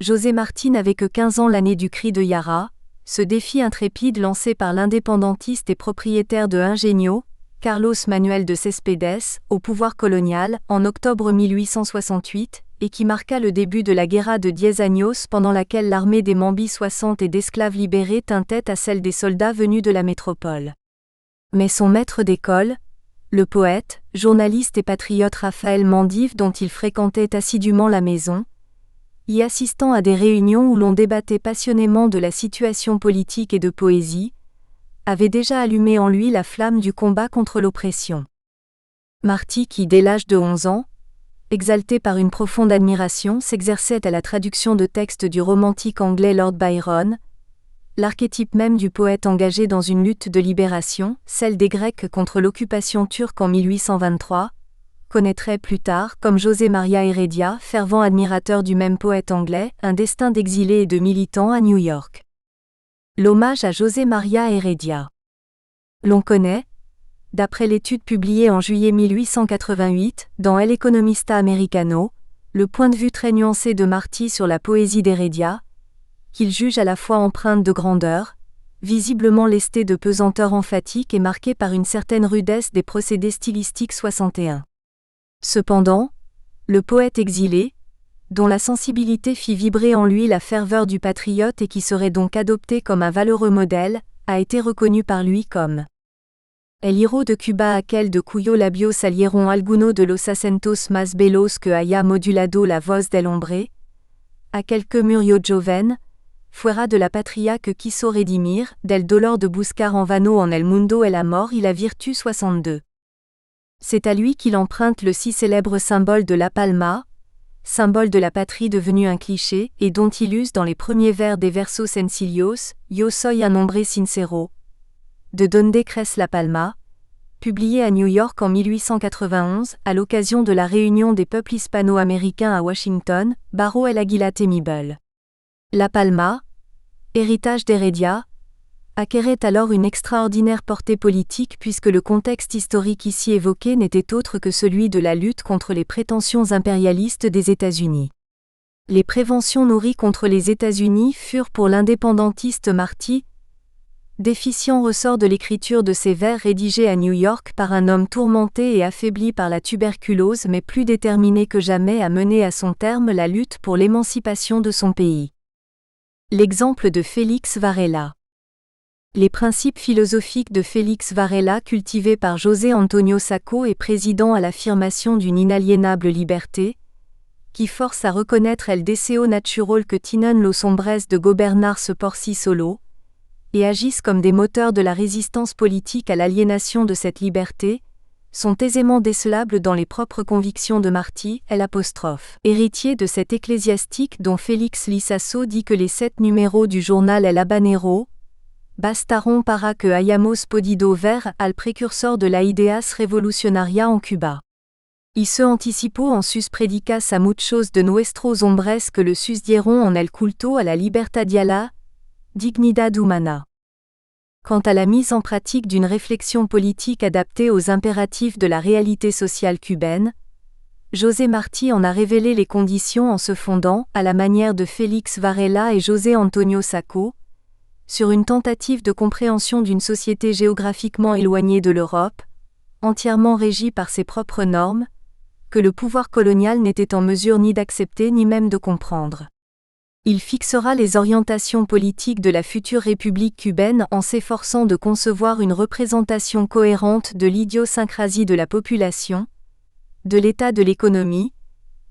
José Martí n'avait que 15 ans l'année du cri de Yara, ce défi intrépide lancé par l'indépendantiste et propriétaire de Ingenio, Carlos Manuel de Céspedes, au pouvoir colonial, en octobre 1868, et qui marqua le début de la Guerra de 10 Años pendant laquelle l'armée des Mambis 60 et d'esclaves libérés tint tête à celle des soldats venus de la métropole. Mais son maître d'école, le poète, journaliste et patriote Raphaël Mandív dont il fréquentait assidûment la maison, y assistant à des réunions où l'on débattait passionnément de la situation politique et de poésie, avait déjà allumé en lui la flamme du combat contre l'oppression. Martí qui, dès l'âge de 11 ans, exalté par une profonde admiration, s'exerçait à la traduction de textes du romantique anglais Lord Byron, l'archétype même du poète engagé dans une lutte de libération, celle des Grecs contre l'occupation turque en 1823, connaîtrait plus tard, comme José María Heredia, fervent admirateur du même poète anglais, un destin d'exilé et de militant à New York. L'hommage à José María Heredia. L'on connaît, d'après l'étude publiée en juillet 1888, dans El Economista Americano, le point de vue très nuancé de Martí sur la poésie d'Heredia, qu'il juge à la fois empreinte de grandeur, visiblement lestée de pesanteur emphatique et marquée par une certaine rudesse des procédés stylistiques 61. Cependant, le poète exilé, dont la sensibilité fit vibrer en lui la ferveur du patriote et qui serait donc adopté comme un valeureux modèle, a été reconnu par lui comme El héros de Cuba aquel de cuyo labio salieron alguno de los acentos más belos que haya modulado la voz del hombre, aquel que murió joven, fuera de la patria que quiso redimir, del dolor de buscar en vano en el mundo el amor y la virtu 62. C'est à lui qu'il emprunte le si célèbre symbole de la palma, symbole de la patrie devenu un cliché, et dont il use dans les premiers vers des versos sencillos, Yo soy un hombre sincero, de Donde crece la palma, publié à New York en 1891, à l'occasion de la réunion des peuples hispano-américains à Washington, Barro el Águila Temible. La palma, héritage d'Heredia, acquérait alors une extraordinaire portée politique puisque le contexte historique ici évoqué n'était autre que celui de la lutte contre les prétentions impérialistes des États-Unis. Les préventions nourries contre les États-Unis furent pour l'indépendantiste Martí, déficient ressort de l'écriture de ces vers rédigés à New York par un homme tourmenté et affaibli par la tuberculose mais plus déterminé que jamais à mener à son terme la lutte pour l'émancipation de son pays. L'exemple de Félix Varela. Les principes philosophiques de Félix Varela cultivés par José Antonio Sacco et président à l'affirmation d'une inaliénable liberté, qui force à reconnaître el deseo natural que tienen los hombres de gobernarse por sí solo, et agissent comme des moteurs de la résistance politique à l'aliénation de cette liberté, sont aisément décelables dans les propres convictions de Martí, héritier de cet ecclésiastique dont Félix Lizaso dit que les 7 numéros du journal El Habanero, bastaron para que hayamos podido ver al précurseur de la ideas revolucionaria en Cuba. Y se anticipó en sus predicas a muchos de nuestros hombres que le susdieron en el culto a la libertad y a la dignidad humana. Quant à la mise en pratique d'une réflexion politique adaptée aux impératifs de la réalité sociale cubaine, José Martí en a révélé les conditions en se fondant, à la manière de Félix Varela et José Antonio Sacco, sur une tentative de compréhension d'une société géographiquement éloignée de l'Europe, entièrement régie par ses propres normes, que le pouvoir colonial n'était en mesure ni d'accepter ni même de comprendre. Il fixera les orientations politiques de la future République cubaine en s'efforçant de concevoir une représentation cohérente de l'idiosyncrasie de la population, de l'état de l'économie,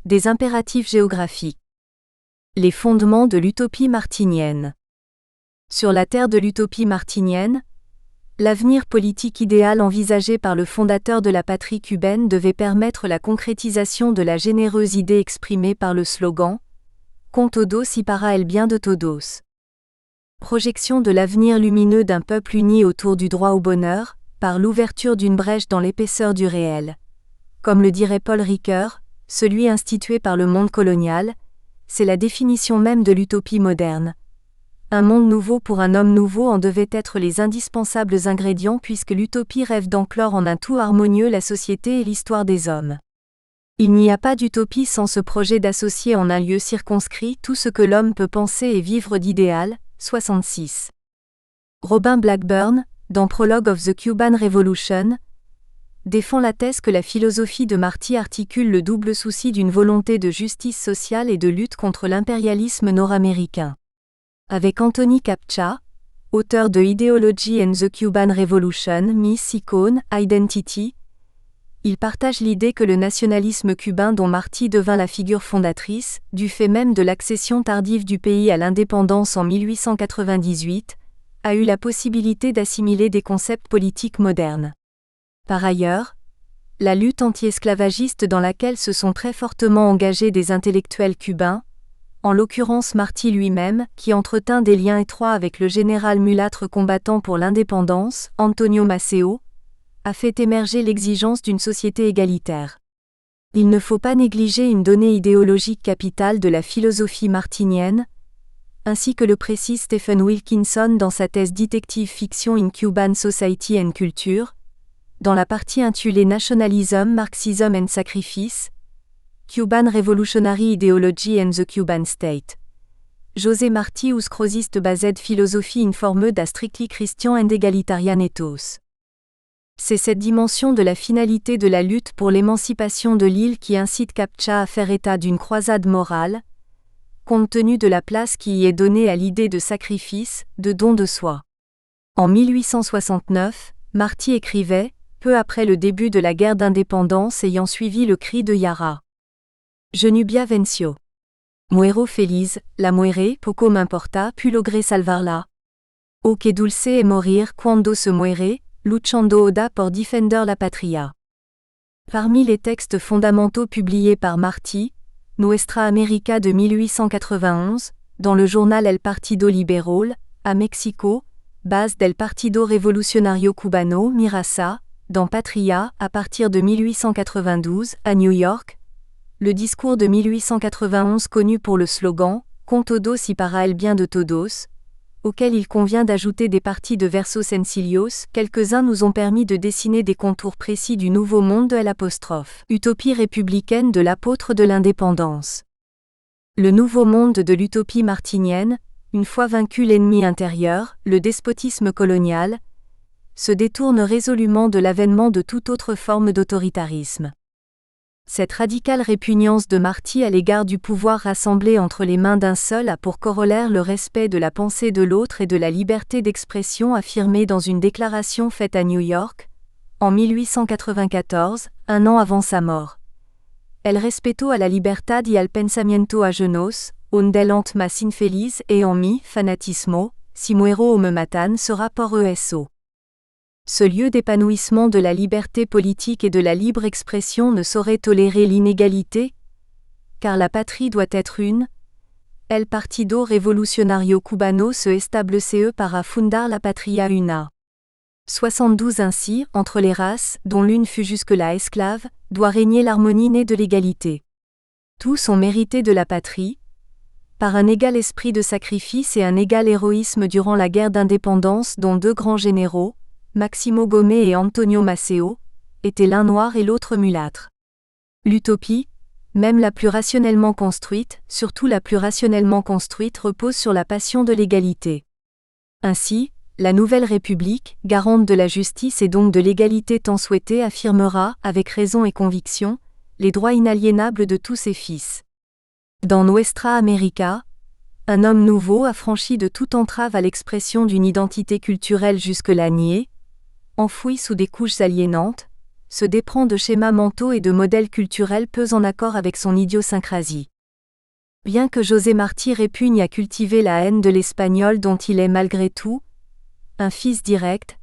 des impératifs géographiques. Les fondements de l'utopie martinienne. Sur la terre de l'utopie martinienne, l'avenir politique idéal envisagé par le fondateur de la patrie cubaine devait permettre la concrétisation de la généreuse idée exprimée par le slogan « Con todos y para el bien de todos ». Projection de l'avenir lumineux d'un peuple uni autour du droit au bonheur, par l'ouverture d'une brèche dans l'épaisseur du réel. Comme le dirait Paul Ricoeur, celui institué par le monde colonial, c'est la définition même de l'utopie moderne. Un monde nouveau pour un homme nouveau en devait être les indispensables ingrédients puisque l'utopie rêve d'enclore en un tout harmonieux la société et l'histoire des hommes. Il n'y a pas d'utopie sans ce projet d'associer en un lieu circonscrit tout ce que l'homme peut penser et vivre d'idéal. 66. Robin Blackburn, dans Prologue of the Cuban Revolution, défend la thèse que la philosophie de Martí articule le double souci d'une volonté de justice sociale et de lutte contre l'impérialisme nord-américain. Avec Anthony Captcha, auteur de Ideology and the Cuban Revolution, Myth, Icon, Identity, il partage l'idée que le nationalisme cubain dont Martí devint la figure fondatrice, du fait même de l'accession tardive du pays à l'indépendance en 1898, a eu la possibilité d'assimiler des concepts politiques modernes. Par ailleurs, la lutte anti-esclavagiste dans laquelle se sont très fortement engagés des intellectuels cubains, en l'occurrence Martí lui-même, qui entretint des liens étroits avec le général mulâtre combattant pour l'indépendance, Antonio Maceo, a fait émerger l'exigence d'une société égalitaire. Il ne faut pas négliger une donnée idéologique capitale de la philosophie martinienne, ainsi que le précise Stephen Wilkinson dans sa thèse Detective Fiction in Cuban Society and Culture, dans la partie intitulée Nationalism, Marxism and Sacrifice, Cuban Revolutionary Ideology and the Cuban State. José Martí uscrosiste based philosophie informed a strictly Christian and egalitarian ethos. C'est cette dimension de la finalité de la lutte pour l'émancipation de l'île qui incite Captcha à faire état d'une croisade morale, compte tenu de la place qui y est donnée à l'idée de sacrifice, de don de soi. En 1869, Martí écrivait, peu après le début de la guerre d'indépendance ayant suivi le cri de Yara. Je nubia vencio. Muero feliz, la muere, poco m'importa, pu logré salvarla. O que dulce es morir cuando se muere, luchando oda por defender la patria. Parmi les textes fondamentaux publiés par Martí, Nuestra América de 1891, dans le journal El Partido Liberal, à Mexico, base del Partido Revolucionario Cubano, Mirasa, dans Patria, à partir de 1892, à New York, le discours de 1891 connu pour le slogan « Con todos y para el bien de todos », auquel il convient d'ajouter des parties de versos sencillos, quelques-uns nous ont permis de dessiner des contours précis du nouveau monde de l'apostrophe. Utopie républicaine de l'apôtre de l'indépendance. Le nouveau monde de l'utopie martinienne, une fois vaincu l'ennemi intérieur, le despotisme colonial, se détourne résolument de l'avènement de toute autre forme d'autoritarisme. Cette radicale répugnance de Martí à l'égard du pouvoir rassemblé entre les mains d'un seul a pour corollaire le respect de la pensée de l'autre et de la liberté d'expression affirmée dans une déclaration faite à New York, en 1894, un an avant sa mort. El respeto a la libertad y al pensamiento ajenos, ondelante mas infeliz et en mi fanatismo, si muero o me matan sera por eso. Ce lieu d'épanouissement de la liberté politique et de la libre expression ne saurait tolérer l'inégalité, car la patrie doit être une. El Partido Revolucionario Cubano se establece para fundar la patria una. 72 Ainsi, entre les races, dont l'une fut jusque-là esclave, doit régner l'harmonie née de l'égalité. Tous ont mérité de la patrie, par un égal esprit de sacrifice et un égal héroïsme durant la guerre d'indépendance dont deux grands généraux, Maximo Gómez et Antonio Maceo, étaient l'un noir et l'autre mulâtre. L'utopie, même la plus rationnellement construite, surtout la plus rationnellement construite, repose sur la passion de l'égalité. Ainsi, la nouvelle République, garante de la justice et donc de l'égalité tant souhaitée, affirmera, avec raison et conviction, les droits inaliénables de tous ses fils. Dans Nuestra América, un homme nouveau affranchi de toute entrave à l'expression d'une identité culturelle jusque-là niée, enfoui sous des couches aliénantes, se déprend de schémas mentaux et de modèles culturels peu en accord avec son idiosyncrasie. Bien que José Martí répugne à cultiver la haine de l'espagnol dont il est malgré tout un fils direct,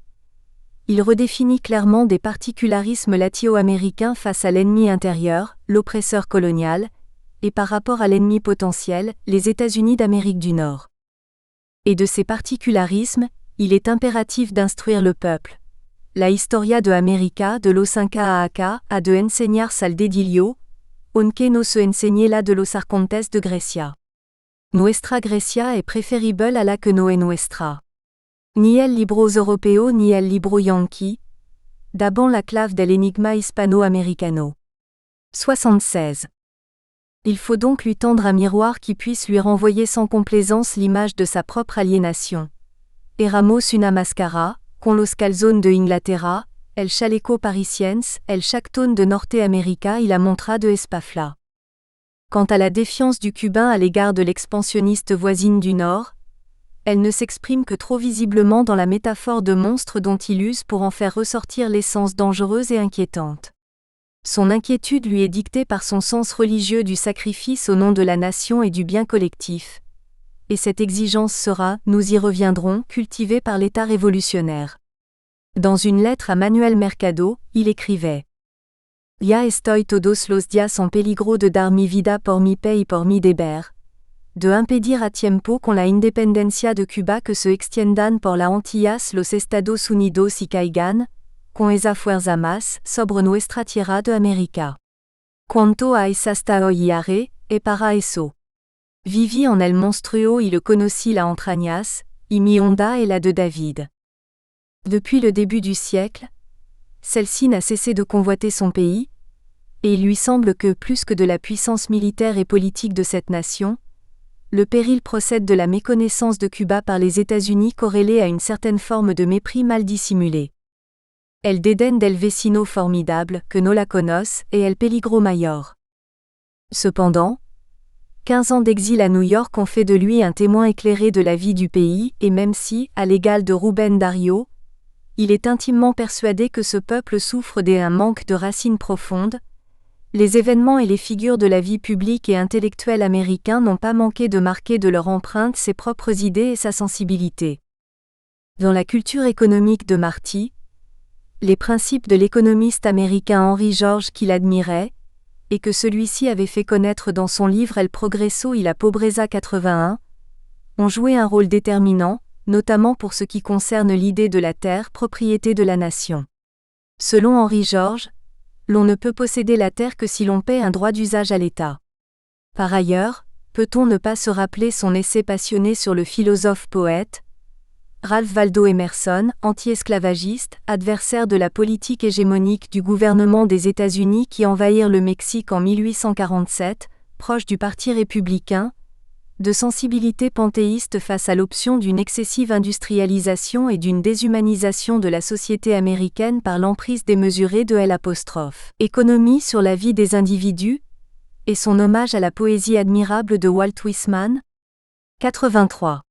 il redéfinit clairement des particularismes latino-américains face à l'ennemi intérieur, l'oppresseur colonial, et par rapport à l'ennemi potentiel, les États-Unis d'Amérique du Nord. Et de ces particularismes, il est impératif d'instruire le peuple. La Historia de América de los Inca a de enseñar al dedillo, aunque no se enseñe la de los arcontes de Grecia. Nuestra Grecia est préférable à la que no es nuestra. Ni el libros europeo ni el libro yankee, d'abord la clave del enigma hispano-americano. 76. Il faut donc lui tendre un miroir qui puisse lui renvoyer sans complaisance l'image de sa propre aliénation. Eramos una máscara, con los calzones de Inglaterra, el chaleco parisiense, el chactone de Norte America y la montra de Espafla. Quant à la défiance du Cubain à l'égard de l'expansionniste voisine du Nord, elle ne s'exprime que trop visiblement dans la métaphore de monstre dont il use pour en faire ressortir l'essence dangereuse et inquiétante. Son inquiétude lui est dictée par son sens religieux du sacrifice au nom de la nation et du bien collectif. Et cette exigence sera, nous y reviendrons, cultivée par l'État révolutionnaire. Dans une lettre à Manuel Mercado, il écrivait Ya estoy todos los días en peligro de dar mi vida por mi país y por mi deber, de impedir a tiempo con la independencia de Cuba que se extiendan por la Antillas los Estados Unidos y caigan, con esa fuerza más, sobre nuestra tierra de América. Cuanto a es hasta hoy y haré, et para eso. Vivi en el monstruo y le conocí la entrañas, y mi onda est la de David. Depuis le début du siècle, celle-ci n'a cessé de convoiter son pays, et il lui semble que, plus que de la puissance militaire et politique de cette nation, le péril procède de la méconnaissance de Cuba par les États-Unis corrélée à une certaine forme de mépris mal dissimulé. Elle dédaigne del vecino formidable, que no la conoce, et el peligro mayor. Cependant, 15 ans d'exil à New York ont fait de lui un témoin éclairé de la vie du pays, et même si, à l'égal de Rubén Darío, il est intimement persuadé que ce peuple souffre d'un manque de racines profondes, les événements et les figures de la vie publique et intellectuelle américains n'ont pas manqué de marquer de leur empreinte ses propres idées et sa sensibilité. Dans la culture économique de Martí, les principes de l'économiste américain Henry George qu'il admirait, et que celui-ci avait fait connaître dans son livre El Progreso y la Pobreza 81, ont joué un rôle déterminant, notamment pour ce qui concerne l'idée de la terre, propriété de la nation. Selon Henry George, l'on ne peut posséder la terre que si l'on paie un droit d'usage à l'État. Par ailleurs, peut-on ne pas se rappeler son essai passionné sur le philosophe-poète Ralph Waldo Emerson, anti-esclavagiste, adversaire de la politique hégémonique du gouvernement des États-Unis qui envahirent le Mexique en 1847, proche du Parti républicain, de sensibilité panthéiste face à l'option d'une excessive industrialisation et d'une déshumanisation de la société américaine par l'emprise démesurée de l'économie sur la vie des individus, et son hommage à la poésie admirable de Walt Whitman. 83.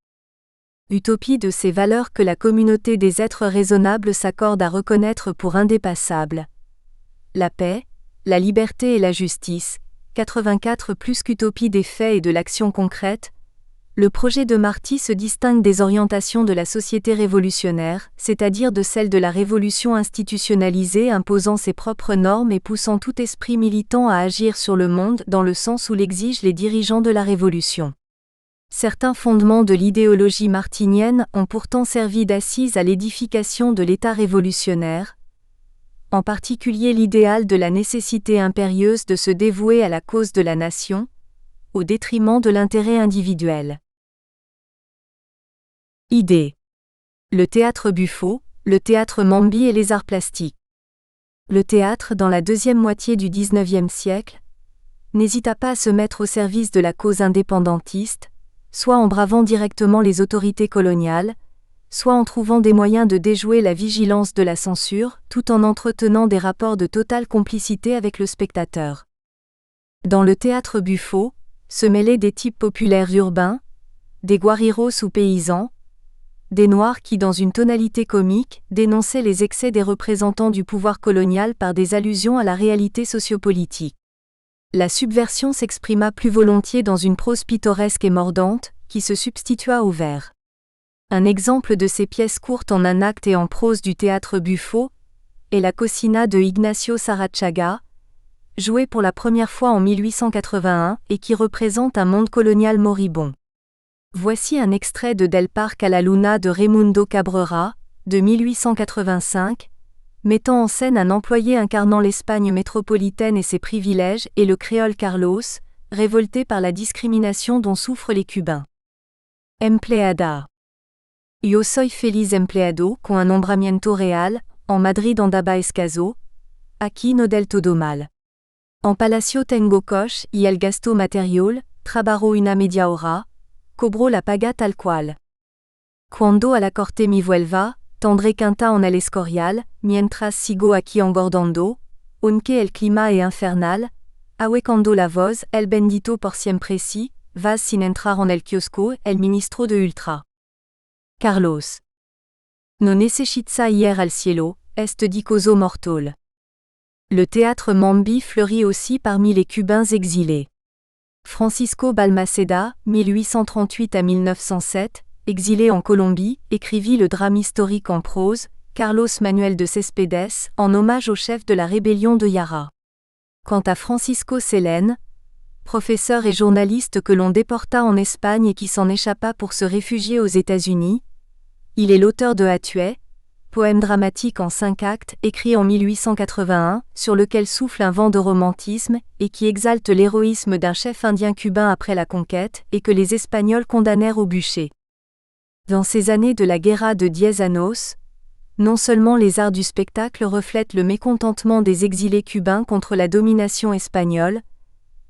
Utopie de ces valeurs que la communauté des êtres raisonnables s'accorde à reconnaître pour indépassables. La paix, la liberté et la justice. 84 plus qu'utopie des faits et de l'action concrète, le projet de Martí se distingue des orientations de la société révolutionnaire, c'est-à-dire de celle de la révolution institutionnalisée imposant ses propres normes et poussant tout esprit militant à agir sur le monde dans le sens où l'exigent les dirigeants de la révolution. Certains fondements de l'idéologie martinienne ont pourtant servi d'assise à l'édification de l'État révolutionnaire, en particulier l'idéal de la nécessité impérieuse de se dévouer à la cause de la nation, au détriment de l'intérêt individuel. Idée. Le théâtre Buffo, le théâtre Mambi et les arts plastiques. Le théâtre, dans la deuxième moitié du XIXe siècle, n'hésita pas à se mettre au service de la cause indépendantiste, soit en bravant directement les autorités coloniales, soit en trouvant des moyens de déjouer la vigilance de la censure, tout en entretenant des rapports de totale complicité avec le spectateur. Dans le théâtre Buffo, se mêlaient des types populaires urbains, des guariros ou paysans, des noirs qui dans une tonalité comique, dénonçaient les excès des représentants du pouvoir colonial par des allusions à la réalité sociopolitique. La subversion s'exprima plus volontiers dans une prose pittoresque et mordante, qui se substitua au vers. Un exemple de ces pièces courtes en un acte et en prose du théâtre Buffo est la Cocina de Ignacio Sarachaga, jouée pour la première fois en 1881 et qui représente un monde colonial moribond. Voici un extrait de Del Parque a la Luna de Raimundo Cabrera, de 1885, mettant en scène un employé incarnant l'Espagne métropolitaine et ses privilèges et le créole Carlos, révolté par la discrimination dont souffrent les Cubains. Empleada. Yo soy feliz empleado con un nombramiento real, en Madrid andaba escaso, aquí no del todo mal. En palacio tengo coche y el gasto material, trabajo una media hora, cobro la paga tal cual. Cuando a la corte mi vuelva, tendré quinta en el Escorial, mientras sigo aquí engordando, aunque el clima es infernal, ahuecando la voz, el bendito por siempre si, vas sin entrar en el kiosco, el ministro de Ultra. Carlos. No necesita ir al cielo, est dicoso mortal. Le théâtre Mambi fleurit aussi parmi les Cubains exilés. Francisco Balmaceda, 1838 à 1907, exilé en Colombie, écrivit le drame historique en prose, Carlos Manuel de Céspedes, en hommage au chef de la rébellion de Yara. Quant à Francisco Selén, professeur et journaliste que l'on déporta en Espagne et qui s'en échappa pour se réfugier aux États-Unis, il est l'auteur de Atuay, poème dramatique en 5 actes écrit en 1881, sur lequel souffle un vent de romantisme et qui exalte l'héroïsme d'un chef indien cubain après la conquête et que les Espagnols condamnèrent au bûcher. Dans ces années de la Guerra de 10 Años, non seulement les arts du spectacle reflètent le mécontentement des exilés cubains contre la domination espagnole,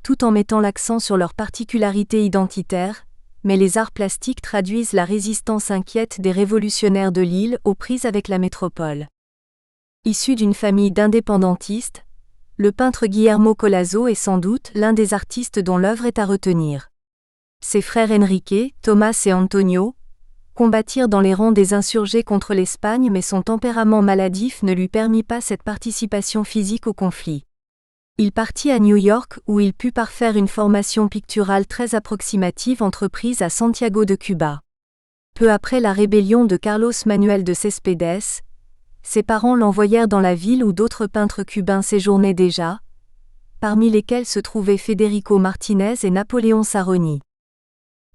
tout en mettant l'accent sur leurs particularités identitaires, mais les arts plastiques traduisent la résistance inquiète des révolutionnaires de l'île aux prises avec la métropole. Issu d'une famille d'indépendantistes, le peintre Guillermo Collazo est sans doute l'un des artistes dont l'œuvre est à retenir. Ses frères Enrique, Thomas et Antonio combattirent dans les rangs des insurgés contre l'Espagne, mais son tempérament maladif ne lui permit pas cette participation physique au conflit. Il partit à New York où il put parfaire une formation picturale très approximative entreprise à Santiago de Cuba. Peu après la rébellion de Carlos Manuel de Céspedes, ses parents l'envoyèrent dans la ville où d'autres peintres cubains séjournaient déjà, parmi lesquels se trouvaient Federico Martinez et Napoléon Saroni.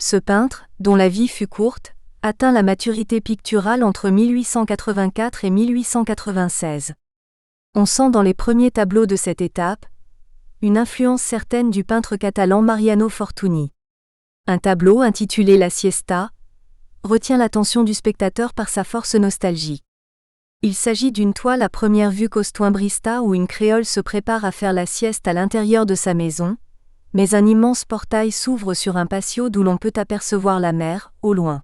Ce peintre, dont la vie fut courte, atteint la maturité picturale entre 1884 et 1896. On sent dans les premiers tableaux de cette étape une influence certaine du peintre catalan Mariano Fortuny. Un tableau intitulé La Siesta retient l'attention du spectateur par sa force nostalgique. Il s'agit d'une toile à première vue costumbrista où une créole se prépare à faire la sieste à l'intérieur de sa maison, mais un immense portail s'ouvre sur un patio d'où l'on peut apercevoir la mer, au loin.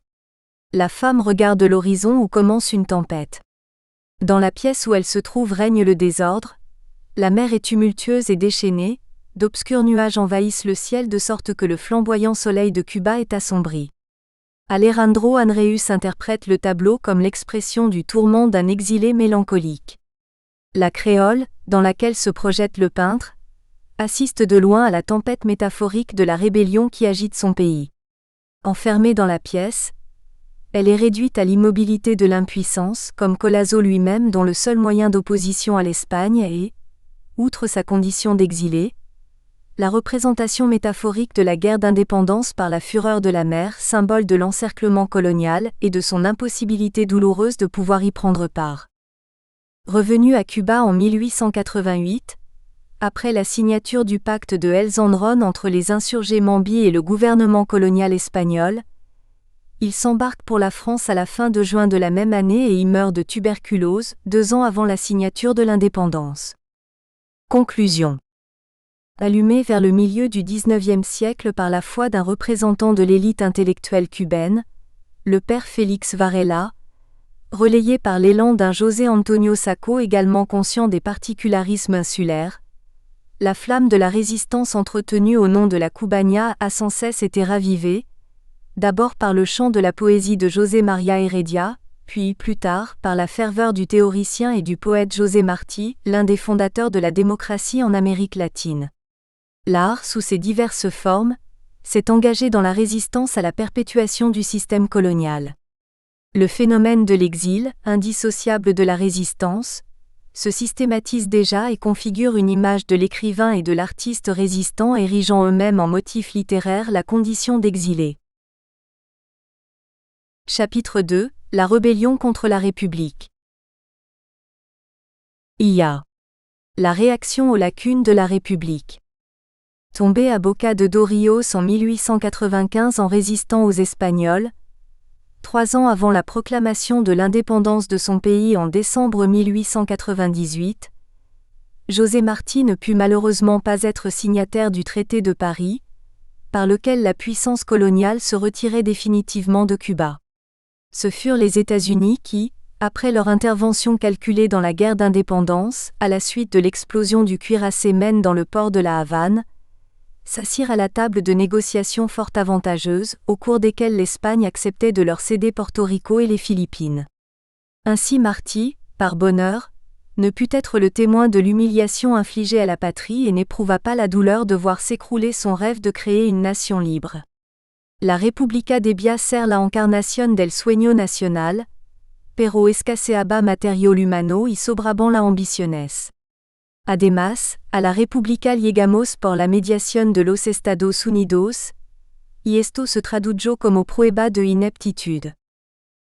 La femme regarde l'horizon où commence une tempête. Dans la pièce où elle se trouve règne le désordre, la mer est tumultueuse et déchaînée, d'obscurs nuages envahissent le ciel de sorte que le flamboyant soleil de Cuba est assombri. Alejandro Anreus interprète le tableau comme l'expression du tourment d'un exilé mélancolique. La créole, dans laquelle se projette le peintre, assiste de loin à la tempête métaphorique de la rébellion qui agite son pays. Enfermée dans la pièce, elle est réduite à l'immobilité de l'impuissance, comme Collazo lui-même dont le seul moyen d'opposition à l'Espagne est, outre sa condition d'exilé, la représentation métaphorique de la guerre d'indépendance par la fureur de la mer, symbole de l'encerclement colonial et de son impossibilité douloureuse de pouvoir y prendre part. Revenu à Cuba en 1888, après la signature du pacte de El Zenrón entre les insurgés Mambi et le gouvernement colonial espagnol, il s'embarque pour la France à la fin de juin de la même année et y meurt de tuberculose, 2 ans avant la signature de l'indépendance. Conclusion. Allumé vers le milieu du XIXe siècle par la foi d'un représentant de l'élite intellectuelle cubaine, le père Félix Varela, relayé par l'élan d'un José Antonio Sacco également conscient des particularismes insulaires, la flamme de la résistance entretenue au nom de la Cubania a sans cesse été ravivée, d'abord par le chant de la poésie de José María Heredia, puis, plus tard, par la ferveur du théoricien et du poète José Martí, l'un des fondateurs de la démocratie en Amérique latine. L'art, sous ses diverses formes, s'est engagé dans la résistance à la perpétuation du système colonial. Le phénomène de l'exil, indissociable de la résistance, se systématise déjà et configure une image de l'écrivain et de l'artiste résistant érigeant eux-mêmes en motif littéraire la condition d'exilé. Chapitre 2 – La rébellion contre la République. IA. La réaction aux lacunes de la République. Tombé à Boca de Rios en 1895 en résistant aux Espagnols, 3 ans avant la proclamation de l'indépendance de son pays en décembre 1898, José Martí ne put malheureusement pas être signataire du traité de Paris, par lequel la puissance coloniale se retirait définitivement de Cuba. Ce furent les États-Unis qui, après leur intervention calculée dans la guerre d'indépendance, à la suite de l'explosion du cuirassé Maine dans le port de la Havane, s'assirent à la table de négociations fort avantageuses, au cours desquelles l'Espagne acceptait de leur céder Porto Rico et les Philippines. Ainsi Martí, par bonheur, ne put être le témoin de l'humiliation infligée à la patrie et n'éprouva pas la douleur de voir s'écrouler son rêve de créer une nation libre. La República debía ser la encarnación del sueño nacional, pero escaseaba material humano y sobraban las ambiciones. Además, a la República llegamos por la mediación de los Estados Unidos, y esto se tradujo como prueba de ineptitude.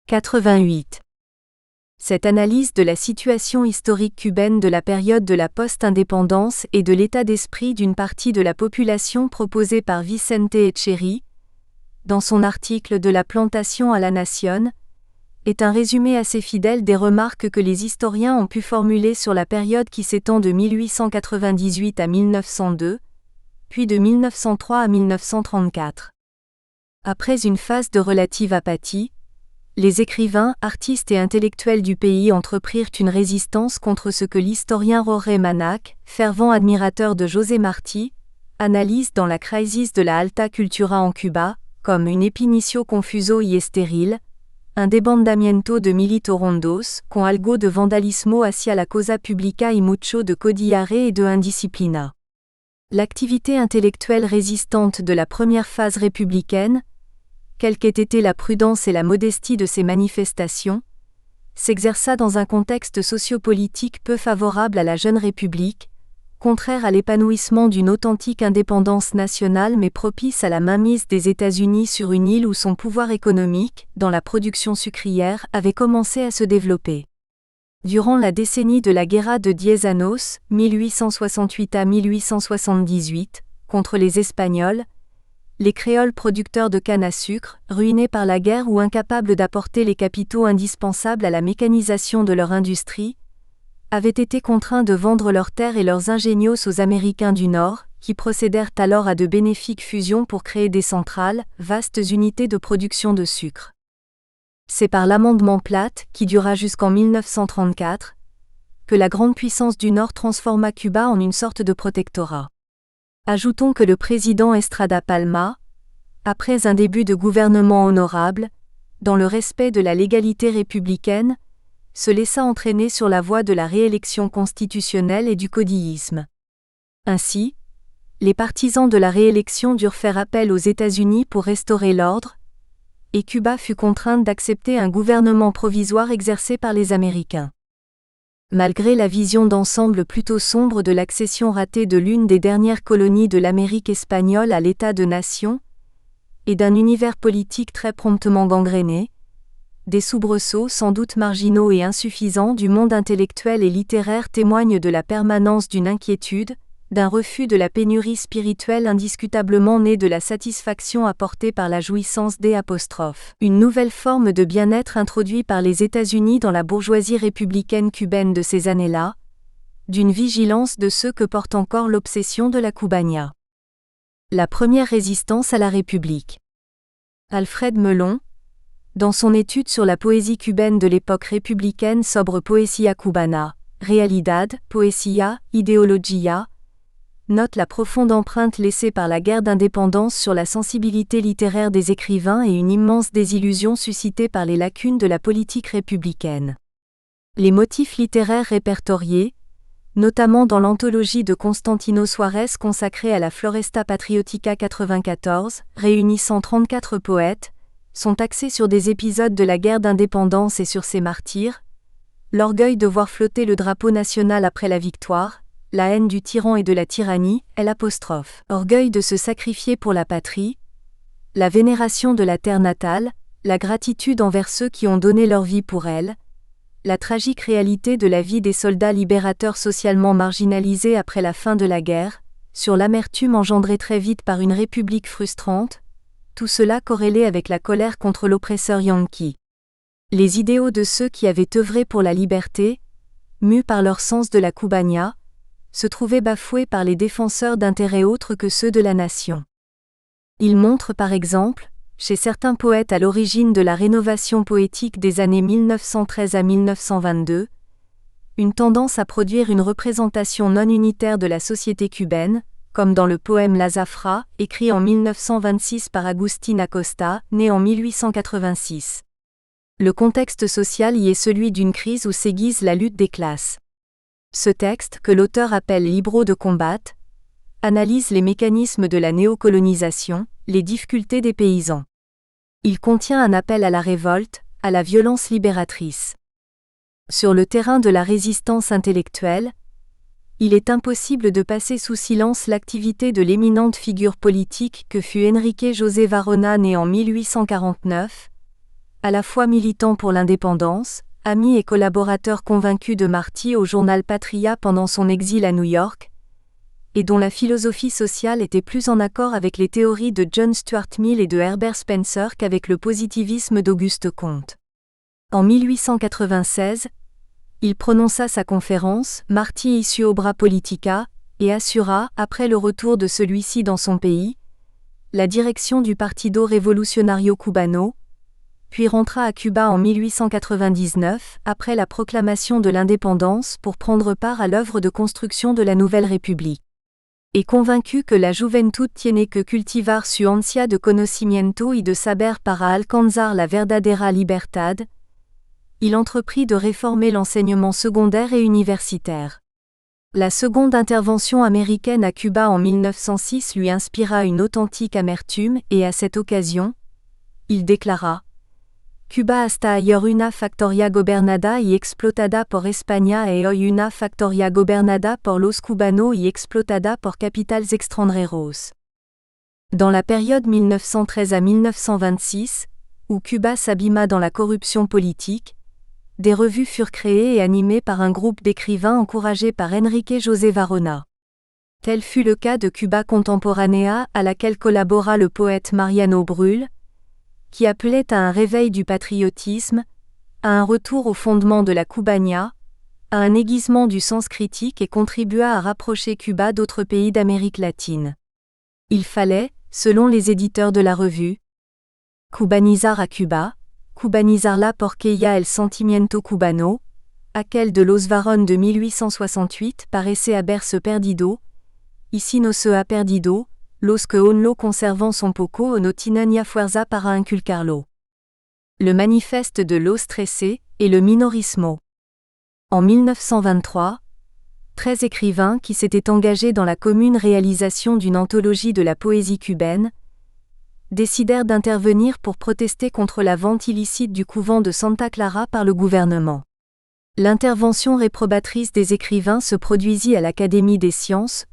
88. Cette analyse de la situation historique cubaine de la période de la post-indépendance et de l'état d'esprit d'une partie de la population proposée par Vicente Etchery, dans son article De la plantation à la nation, est un résumé assez fidèle des remarques que les historiens ont pu formuler sur la période qui s'étend de 1898 à 1902, puis de 1903 à 1934. Après une phase de relative apathie, les écrivains, artistes et intellectuels du pays entreprirent une résistance contre ce que l'historien Jorge Manac, fervent admirateur de José Martí, analyse dans la Crisis de la Alta Cultura en Cuba, comme une épinicio confuso y estéril, un debandamiento de militorondos, con algo de vandalismo hacia la cosa publica y mucho de codillare et de indisciplina. L'activité intellectuelle résistante de la première phase républicaine, quelle qu'ait été la prudence et la modestie de ces manifestations, s'exerça dans un contexte sociopolitique peu favorable à la jeune République, contraire à l'épanouissement d'une authentique indépendance nationale mais propice à la mainmise des États-Unis sur une île où son pouvoir économique, dans la production sucrière, avait commencé à se développer. Durant la décennie de la Guerra de 10 Años, 1868 à 1878, contre les Espagnols, les créoles producteurs de canne à sucre, ruinés par la guerre ou incapables d'apporter les capitaux indispensables à la mécanisation de leur industrie, avaient été contraints de vendre leurs terres et leurs ingénios aux Américains du Nord, qui procédèrent alors à de bénéfiques fusions pour créer des centrales, vastes unités de production de sucre. C'est par l'amendement Platt, qui dura jusqu'en 1934, que la grande puissance du Nord transforma Cuba en une sorte de protectorat. Ajoutons que le président Estrada Palma, après un début de gouvernement honorable, dans le respect de la légalité républicaine, se laissa entraîner sur la voie de la réélection constitutionnelle et du codillisme. Ainsi, les partisans de la réélection durent faire appel aux États-Unis pour restaurer l'ordre, et Cuba fut contrainte d'accepter un gouvernement provisoire exercé par les Américains. Malgré la vision d'ensemble plutôt sombre de l'accession ratée de l'une des dernières colonies de l'Amérique espagnole à l'état de nation, et d'un univers politique très promptement gangréné, des soubresauts sans doute marginaux et insuffisants du monde intellectuel et littéraire témoignent de la permanence d'une inquiétude, d'un refus de la pénurie spirituelle indiscutablement née de la satisfaction apportée par la jouissance une nouvelle forme de bien-être introduite par les États-Unis dans la bourgeoisie républicaine cubaine de ces années-là, d'une vigilance de ceux que porte encore l'obsession de la Cubaña. La première résistance à la République. Alfred Melon, dans son étude sur la poésie cubaine de l'époque républicaine sobre Poesía Cubana, Realidad, Poesía, Ideología, note la profonde empreinte laissée par la guerre d'indépendance sur la sensibilité littéraire des écrivains et une immense désillusion suscitée par les lacunes de la politique républicaine. Les motifs littéraires répertoriés, notamment dans l'anthologie de Constantino Suárez consacrée à la Floresta Patriotica 94, réunissant 34 poètes, sont axés sur des épisodes de la guerre d'indépendance et sur ses martyrs, l'orgueil de voir flotter le drapeau national après la victoire, la haine du tyran et de la tyrannie, orgueil de se sacrifier pour la patrie, la vénération de la terre natale, la gratitude envers ceux qui ont donné leur vie pour elle, la tragique réalité de la vie des soldats libérateurs socialement marginalisés après la fin de la guerre, sur l'amertume engendrée très vite par une république frustrante, tout cela corrélé avec la colère contre l'oppresseur yankee. Les idéaux de ceux qui avaient œuvré pour la liberté, mus par leur sens de la Cubaña, se trouvaient bafoués par les défenseurs d'intérêts autres que ceux de la nation. Il montre par exemple, chez certains poètes à l'origine de la rénovation poétique des années 1913 à 1922, une tendance à produire une représentation non unitaire de la société cubaine, comme dans le poème La Zafra, écrit en 1926 par Agustín Acosta, né en 1886. Le contexte social y est celui d'une crise où s'aiguise la lutte des classes. Ce texte, que l'auteur appelle Libro de combat, analyse les mécanismes de la néocolonisation, les difficultés des paysans. Il contient un appel à la révolte, à la violence libératrice. Sur le terrain de la résistance intellectuelle, Il est impossible de passer sous silence l'activité de l'éminente figure politique que fut Enrique José Varona, né en 1849, à la fois militant pour l'indépendance, ami et collaborateur convaincu de Martí au journal Patria pendant son exil à New York, et dont la philosophie sociale était plus en accord avec les théories de John Stuart Mill et de Herbert Spencer qu'avec le positivisme d'Auguste Comte. En 1896, il prononça sa conférence, Martí issue obra politica, et assura, après le retour de celui-ci dans son pays, la direction du Partido Revolucionario Cubano, puis rentra à Cuba en 1899, après la proclamation de l'indépendance pour prendre part à l'œuvre de construction de la nouvelle République. Et convaincu que la juventud tiene que cultivar su ansia de conocimiento y de saber para alcanzar la verdadera libertad, il entreprit de réformer l'enseignement secondaire et universitaire. La seconde intervention américaine à Cuba en 1906 lui inspira une authentique amertume et à cette occasion, il déclara « Cuba hasta ayer una factoria gobernada y explotada por España e hoy una factoria gobernada por los cubanos y explotada por capitales extranjeros ». Dans la période 1913 à 1926, où Cuba s'abîma dans la corruption politique, des revues furent créées et animées par un groupe d'écrivains encouragés par Enrique José Varona. Tel fut le cas de Cuba Contemporanea, à laquelle collabora le poète Mariano Brull, qui appelait à un réveil du patriotisme, à un retour aux fondements de la Cubania, à un aiguisement du sens critique et contribua à rapprocher Cuba d'autres pays d'Amérique latine. Il fallait, selon les éditeurs de la revue, cubanizar a Cuba, cubanizarla porque ya el sentimiento cubano, aquel de los varones de 1868 parece haberse perdido, ici no se ha perdido, los que aún lo conservan son poco o no tienen ya fuerza para inculcarlo. Le manifeste de Los Trece et le minorismo. En 1923, 13 écrivains qui s'étaient engagés dans la commune réalisation d'une anthologie de la poésie cubaine, décidèrent d'intervenir pour protester contre la vente illicite du couvent de Santa Clara par le gouvernement. L'intervention réprobatrice des écrivains se produisit à l'Académie des sciences,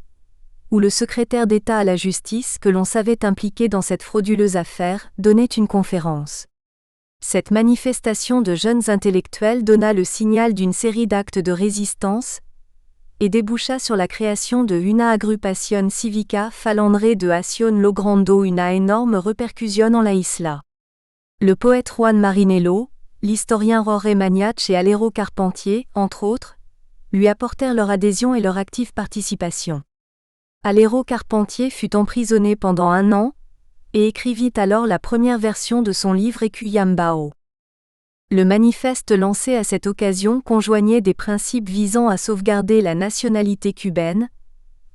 où le secrétaire d'État à la justice que l'on savait impliqué dans cette frauduleuse affaire donnait une conférence. Cette manifestation de jeunes intellectuels donna le signal d'une série d'actes de résistance et déboucha sur la création de Una Agrupación Cívica Falandre de Acción logrando una énorme répercussion en la isla. Le poète Juan Marinello, l'historien Jorge Magnach et Alero Carpentier, entre autres, lui apportèrent leur adhésion et leur active participation. Alero Carpentier fut emprisonné pendant 1 an, et écrivit alors la première version de son livre Equiyambao. Le manifeste lancé à cette occasion conjoignait des principes visant à sauvegarder la nationalité cubaine,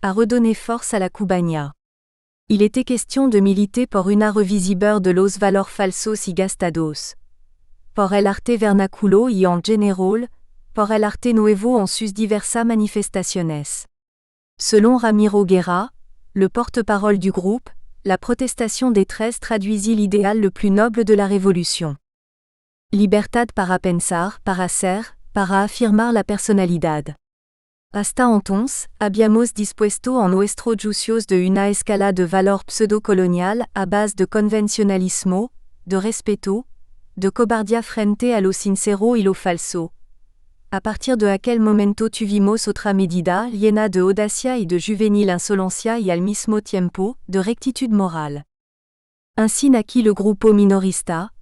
à redonner force à la Cubania. Il était question de militer por una revisiber de los valores falsos y gastados, por el arte vernaculo y en general, por el arte nuevo en sus diversas manifestaciones. Selon Ramiro Guerra, le porte-parole du groupe, la protestation des 13 traduisit l'idéal le plus noble de la révolution. Libertad para pensar, para ser, para afirmar la personalidad. Hasta entonces, habíamos dispuesto en nuestros juicios de una escala de valor pseudo-colonial a base de convencionalismo, de respeto, de cobardía frente a lo sincero y lo falso. A partir de aquel momento tuvimos otra medida llena de audacia y de juvenil insolencia y al mismo tiempo, de rectitude morale. Ainsi naquit le Grupo Minorista,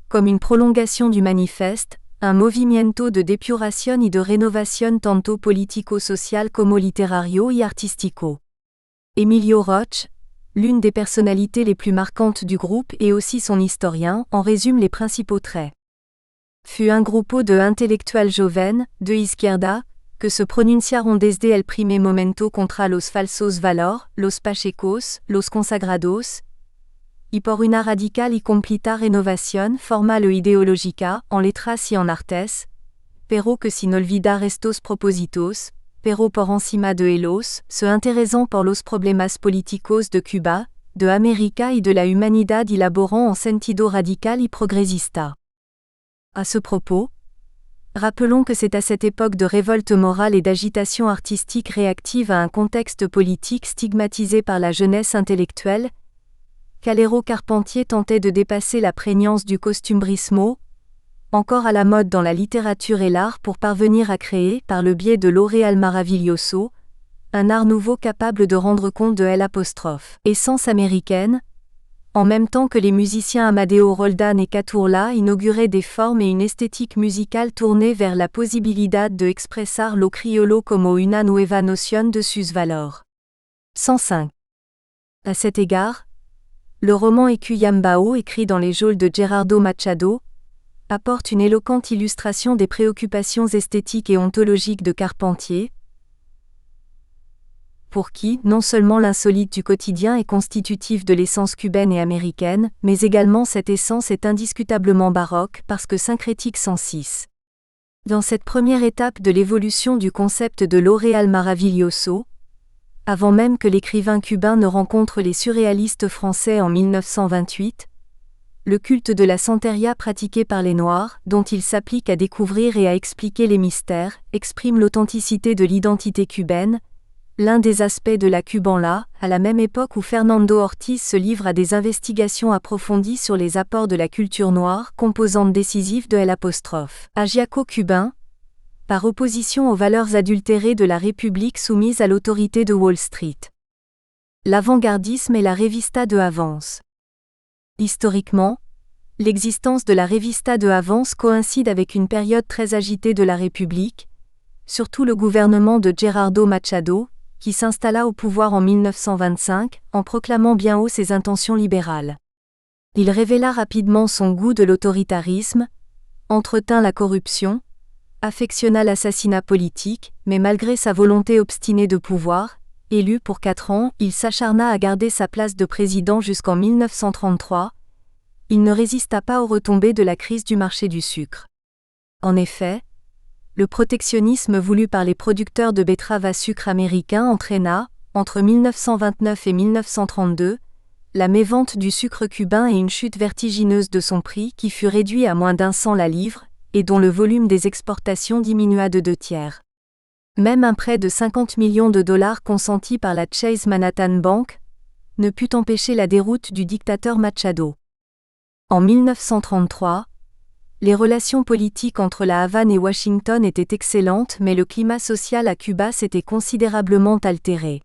comme une prolongation du manifeste, un movimiento de depuración y de renovación tanto politico-social como literario y artístico. Emilio Roch, l'une des personnalités les plus marquantes du groupe et aussi son historien, en résume les principaux traits. Fut un grupo de intelectual joven, de izquierda, que se pronunciaron desde el primer momento contra los falsos valor, los pachecos, los consagrados, y por una radical y completa renovación forma lo ideológica, en letras y en artes, pero que sin olvidar estos propósitos, pero por encima de ellos, se interesan por los problemas políticos de Cuba, de América y de la humanidad y laboran en sentido radical y progresista. À ce propos, Rappelons que c'est à cette époque de révolte morale et d'agitation artistique réactive à un contexte politique stigmatisé par la jeunesse intellectuelle, qu'Alero Carpentier tentait de dépasser la prégnance du costumbrismo, encore à la mode dans la littérature et l'art, pour parvenir à créer, par le biais de l'Aureal Maravilloso, un art nouveau capable de rendre compte de l'essence américaine, en même temps que les musiciens Amadeo Roldan et Caturla inauguraient des formes et une esthétique musicale tournée vers la posibilidad de expresar lo criollo como una nueva noción de sus valores. 105. À cet égard, le roman Ecuyambao, écrit dans les geôles de Gerardo Machado, apporte une éloquente illustration des préoccupations esthétiques et ontologiques de Carpentier, pour qui, non seulement l'insolite du quotidien est constitutif de l'essence cubaine et américaine, mais également cette essence est indiscutablement baroque parce que syncrétique 106. Dans cette première étape de l'évolution du concept de l'Aureal Maravilloso, avant même que l'écrivain cubain ne rencontre les surréalistes français en 1928, le culte de la santeria pratiqué par les Noirs, dont il s'applique à découvrir et à expliquer les mystères, exprime l'authenticité de l'identité cubaine, l'un des aspects de la Cubanla, à la même époque où Fernando Ortiz se livre à des investigations approfondies sur les apports de la culture noire, composante décisive de l'Agiaco-cubain, par opposition aux valeurs adultérées de la République soumise à l'autorité de Wall Street. L'avant-gardisme et la Revista de Avance. Historiquement, l'existence de la Revista de Avance coïncide avec une période très agitée de la République, surtout le gouvernement de Gerardo Machado, qui s'installa au pouvoir en 1925, en proclamant bien haut ses intentions libérales. Il révéla rapidement son goût de l'autoritarisme, entretint la corruption, affectionna l'assassinat politique, mais malgré sa volonté obstinée de pouvoir, élu pour 4 ans, il s'acharna à garder sa place de président jusqu'en 1933. Il ne résista pas aux retombées de la crise du marché du sucre. En effet, le protectionnisme voulu par les producteurs de betteraves à sucre américains entraîna, entre 1929 et 1932, la mévente du sucre cubain et une chute vertigineuse de son prix qui fut réduit à moins d'1 cent la livre, et dont le volume des exportations diminua de 2/3. Même un prêt de $50 millions consenti par la Chase Manhattan Bank ne put empêcher la déroute du dictateur Machado. En 1933, les relations politiques entre la Havane et Washington étaient excellentes, mais le climat social à Cuba s'était considérablement altéré.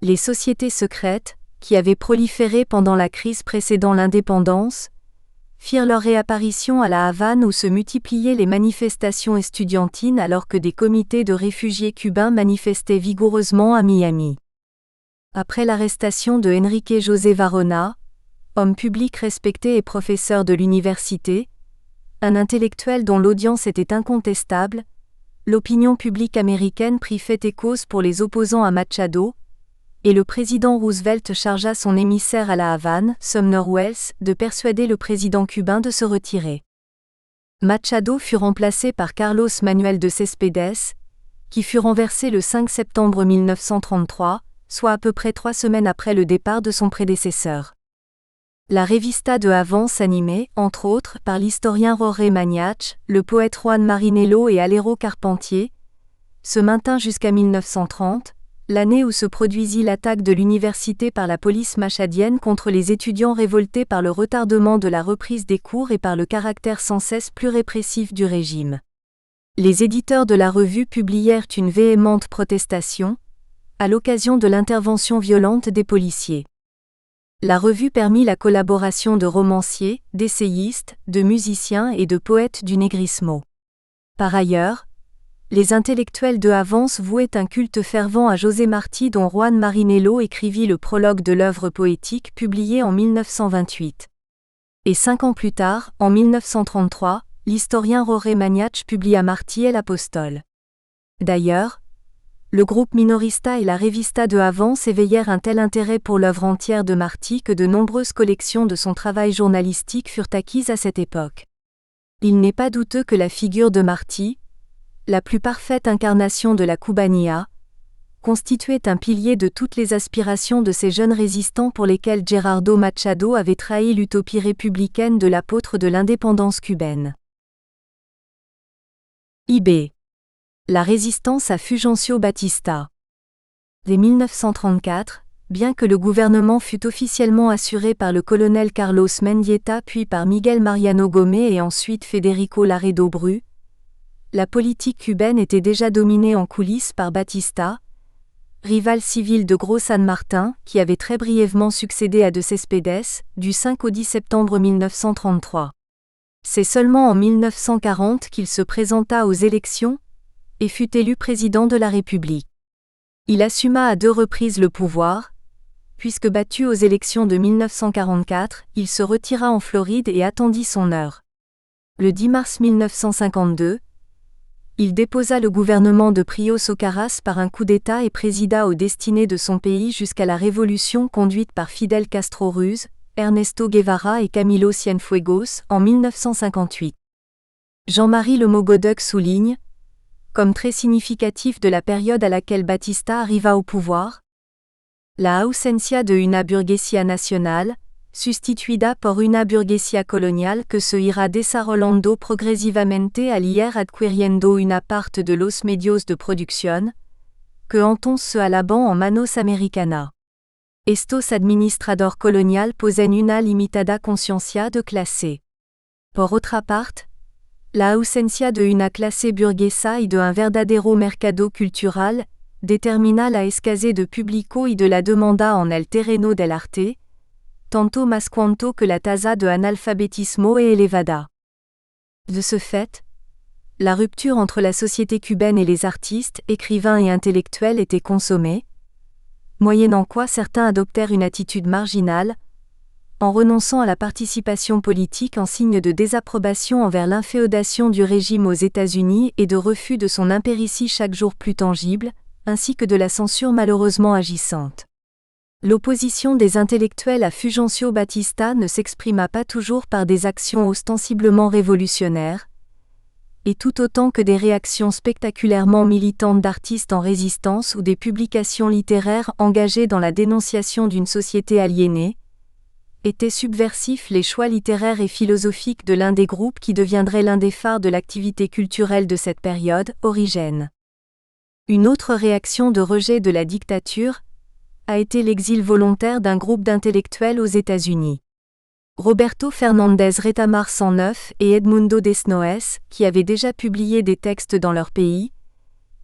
Les sociétés secrètes, qui avaient proliféré pendant la crise précédant l'indépendance, firent leur réapparition à la Havane où se multipliaient les manifestations estudiantines alors que des comités de réfugiés cubains manifestaient vigoureusement à Miami. Après l'arrestation de Enrique José Varona, homme public respecté et professeur de l'université, un intellectuel dont l'audience était incontestable, l'opinion publique américaine prit fait et cause pour les opposants à Machado, et le président Roosevelt chargea son émissaire à la Havane, Sumner Welles, de persuader le président cubain de se retirer. Machado fut remplacé par Carlos Manuel de Céspedes, qui fut renversé le 5 septembre 1933, soit à peu près 3 semaines après le départ de son prédécesseur. La Revista de Avance animée, entre autres, par l'historien Jorge Mañach, le poète Juan Marinello et Alero Carpentier, se maintint jusqu'à 1930, l'année où se produisit l'attaque de l'université par la police machadienne contre les étudiants révoltés par le retardement de la reprise des cours et par le caractère sans cesse plus répressif du régime. Les éditeurs de la revue publièrent une véhémente protestation, à l'occasion de l'intervention violente des policiers. La revue permit la collaboration de romanciers, d'essayistes, de musiciens et de poètes du négrismo. Par ailleurs, les intellectuels de Avance vouaient un culte fervent à José Martí dont Juan Marinello écrivit le prologue de l'œuvre poétique publiée en 1928. Et 5 ans plus tard, en 1933, l'historien Jorge Mañach publia Martí el Apóstol. D'ailleurs, le groupe minorista et la Revista de Avance éveillèrent un tel intérêt pour l'œuvre entière de Martí que de nombreuses collections de son travail journalistique furent acquises à cette époque. Il n'est pas douteux que la figure de Martí, la plus parfaite incarnation de la Cubanía, constituait un pilier de toutes les aspirations de ces jeunes résistants pour lesquels Gerardo Machado avait trahi l'utopie républicaine de l'apôtre de l'indépendance cubaine. IB. La résistance à Fulgencio Batista. Dès 1934, bien que le gouvernement fût officiellement assuré par le colonel Carlos Mendieta puis par Miguel Mariano Gómez et ensuite Federico Laredo Bru, la politique cubaine était déjà dominée en coulisses par Batista, rival civil de Gros San Martin, qui avait très brièvement succédé à De Céspedes, du 5 au 10 septembre 1933. C'est seulement en 1940 qu'il se présenta aux élections et fut élu président de la République. Il assuma à 2 reprises le pouvoir, puisque battu aux élections de 1944, il se retira en Floride et attendit son heure. Le 10 mars 1952, il déposa le gouvernement de Pío Socarrás par un coup d'État et présida aux destinées de son pays jusqu'à la révolution conduite par Fidel Castro Ruz, Ernesto Guevara et Camilo Cienfuegos en 1958. Jean-Marie Lemogoduc souligne, comme très significatif de la période à laquelle Batista arriva au pouvoir, la ausencia de una burguesía nacional, sustituida por una burguesía colonial que se ira desarrollando progresivamente al ir adquiriendo una parte de los medios de producción, que entonces se alaban en manos americanas. Estos administrador colonial posen una limitada conciencia de clase. Por otra parte, la ausencia de una clase burguesa y de un verdadero mercado cultural determina la escasez de público y de la demanda en el terreno del arte, tanto más cuanto que la tasa de analfabetismo est elevada. De ce fait, la rupture entre la société cubaine et les artistes, écrivains et intellectuels était consommée, moyennant quoi certains adoptèrent une attitude marginale, en renonçant à la participation politique en signe de désapprobation envers l'inféodation du régime aux États-Unis et de refus de son impéritie chaque jour plus tangible, ainsi que de la censure malheureusement agissante. L'opposition des intellectuels à Fulgencio Batista ne s'exprima pas toujours par des actions ostensiblement révolutionnaires, et tout autant que des réactions spectaculairement militantes d'artistes en résistance ou des publications littéraires engagées dans la dénonciation d'une société aliénée, étaient subversifs les choix littéraires et philosophiques de l'un des groupes qui deviendrait l'un des phares de l'activité culturelle de cette période, Origène. Une autre réaction de rejet de la dictature a été l'exil volontaire d'un groupe d'intellectuels aux États-Unis. Roberto Fernández Retamar 109 et Edmundo Desnoes, qui avaient déjà publié des textes dans leur pays,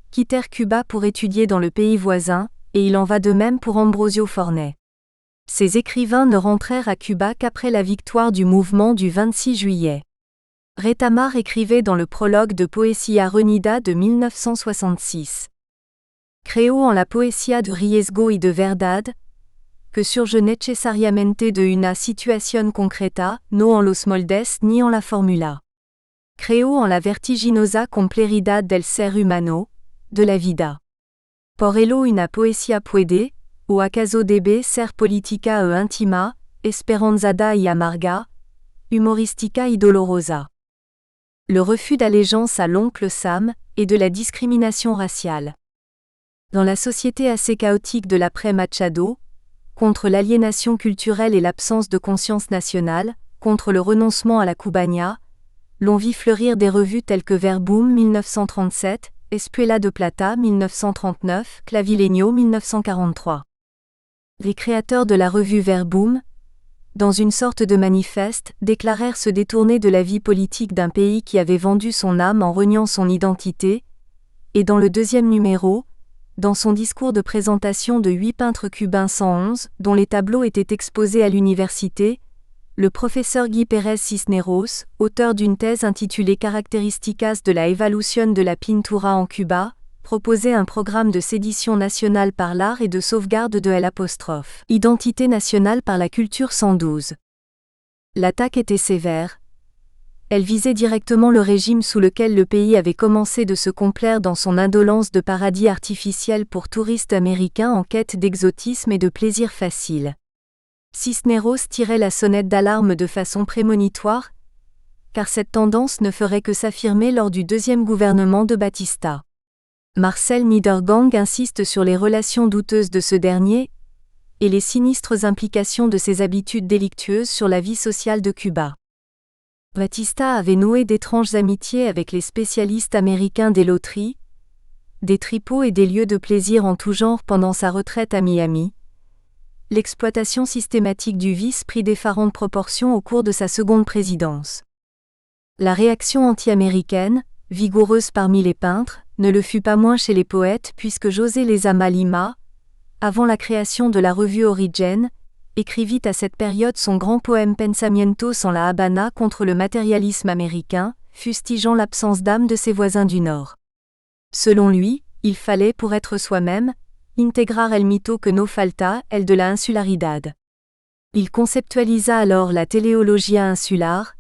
quittèrent Cuba pour étudier dans le pays voisin, et il en va de même pour Ambrosio Forney. Ces écrivains ne rentrèrent à Cuba qu'après la victoire du mouvement du 26 juillet. Retamar écrivait dans le prologue de Poesía Reunida de 1966. Creo en la poesía de riesgo y de verdad, que surge necesariamente de una situación concreta, no en los moldes ni en la fórmula. Creo en la vertiginosa complejidad del ser humano, de la vida. Por ello una poesía puede, o acaso debe ser política e íntima, esperanzada y amarga, humorística y dolorosa. Le refus d'allégeance à l'oncle Sam et de la discrimination raciale. Dans la société assez chaotique de l'après-Machado, contre l'aliénation culturelle et l'absence de conscience nationale, contre le renoncement à la cubania, l'on vit fleurir des revues telles que Verbum 1937, Espuela de Plata 1939, Clavileño 1943. Les créateurs de la revue Verbum, dans une sorte de manifeste, déclarèrent se détourner de la vie politique d'un pays qui avait vendu son âme en reniant son identité, et dans le deuxième numéro, dans son discours de présentation de 8 peintres cubains 111, dont les tableaux étaient exposés à l'université, le professeur Guy Pérez Cisneros, auteur d'une thèse intitulée Características de la evolución de la pintura en Cuba, proposait un programme de sédition nationale par l'art et de sauvegarde de l'apostrophe identité nationale par la culture 112. L'attaque était sévère. Elle visait directement le régime sous lequel le pays avait commencé de se complaire dans son indolence de paradis artificiel pour touristes américains en quête d'exotisme et de plaisir facile. Cisneros tirait la sonnette d'alarme de façon prémonitoire, car cette tendance ne ferait que s'affirmer lors du deuxième gouvernement de Batista. Marcel Niedergang insiste sur les relations douteuses de ce dernier et les sinistres implications de ses habitudes délictueuses sur la vie sociale de Cuba. Batista avait noué d'étranges amitiés avec les spécialistes américains des loteries, des tripots et des lieux de plaisir en tout genre pendant sa retraite à Miami. L'exploitation systématique du vice prit d'effarantes proportions au cours de sa seconde présidence. La réaction anti-américaine, vigoureuse parmi les peintres, ne le fut pas moins chez les poètes puisque José Lezama Lima, avant la création de la revue Origen, écrivit à cette période son grand poème Pensamientos en La Habana contre le matérialisme américain, fustigeant l'absence d'âme de ses voisins du Nord. Selon lui, il fallait pour être soi-même, integrar el mito que no falta, el de la insularidad. Il conceptualisa alors la téléologia insular,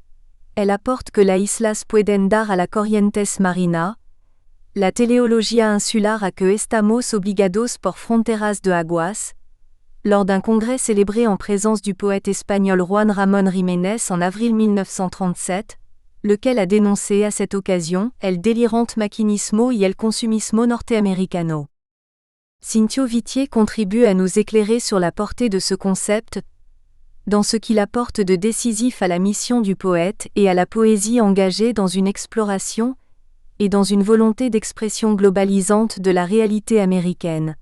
elle apporte que la islas pueden dar a la corrientes marina, la teleologia insular a que estamos obligados por fronteras de aguas, lors d'un congrès célébré en présence du poète espagnol Juan Ramón Jiménez en avril 1937, lequel a dénoncé à cette occasion el delirante maquinismo y el consumismo norteamericano. Cintio Vitier contribue à nous éclairer sur la portée de ce concept, dans ce qu'il apporte de décisif à la mission du poète et à la poésie engagée dans une exploration et dans une volonté d'expression globalisante de la réalité américaine.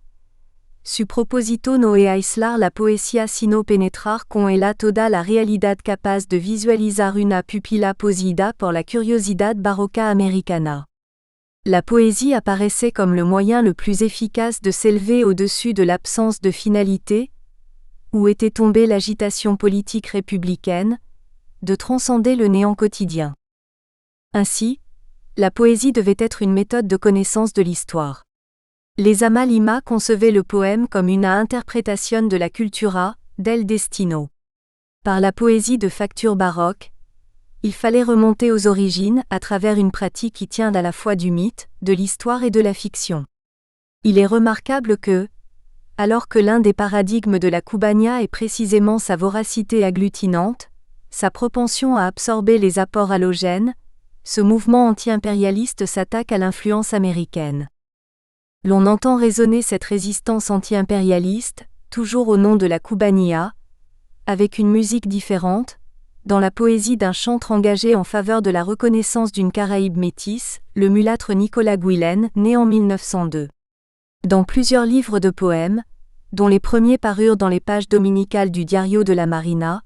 Su proposito no es aislar la poesía sino penetrar con ella toda la realidad capaz de visualizar una pupila poseída por la curiosidad barroca americana. La poésie apparaissait comme le moyen le plus efficace de s'élever au-dessus de l'absence de finalité, où était tombée l'agitation politique républicaine, de transcender le néant quotidien. Ainsi, la poésie devait être une méthode de connaissance de l'histoire. Lezama Lima concevait le poème comme une interprétation de la cultura, del destino. Par la poésie de facture baroque, il fallait remonter aux origines à travers une pratique qui tient à la fois du mythe, de l'histoire et de la fiction. Il est remarquable que, alors que l'un des paradigmes de la Cubania est précisément sa voracité agglutinante, sa propension à absorber les apports allogènes, ce mouvement anti-impérialiste s'attaque à l'influence américaine. L'on entend résonner cette résistance anti-impérialiste, toujours au nom de la Cubania, avec une musique différente, dans la poésie d'un chantre engagé en faveur de la reconnaissance d'une Caraïbe métisse, le mulâtre Nicolas Guillen, né en 1902. Dans plusieurs livres de poèmes, dont les premiers parurent dans les pages dominicales du Diario de la Marina,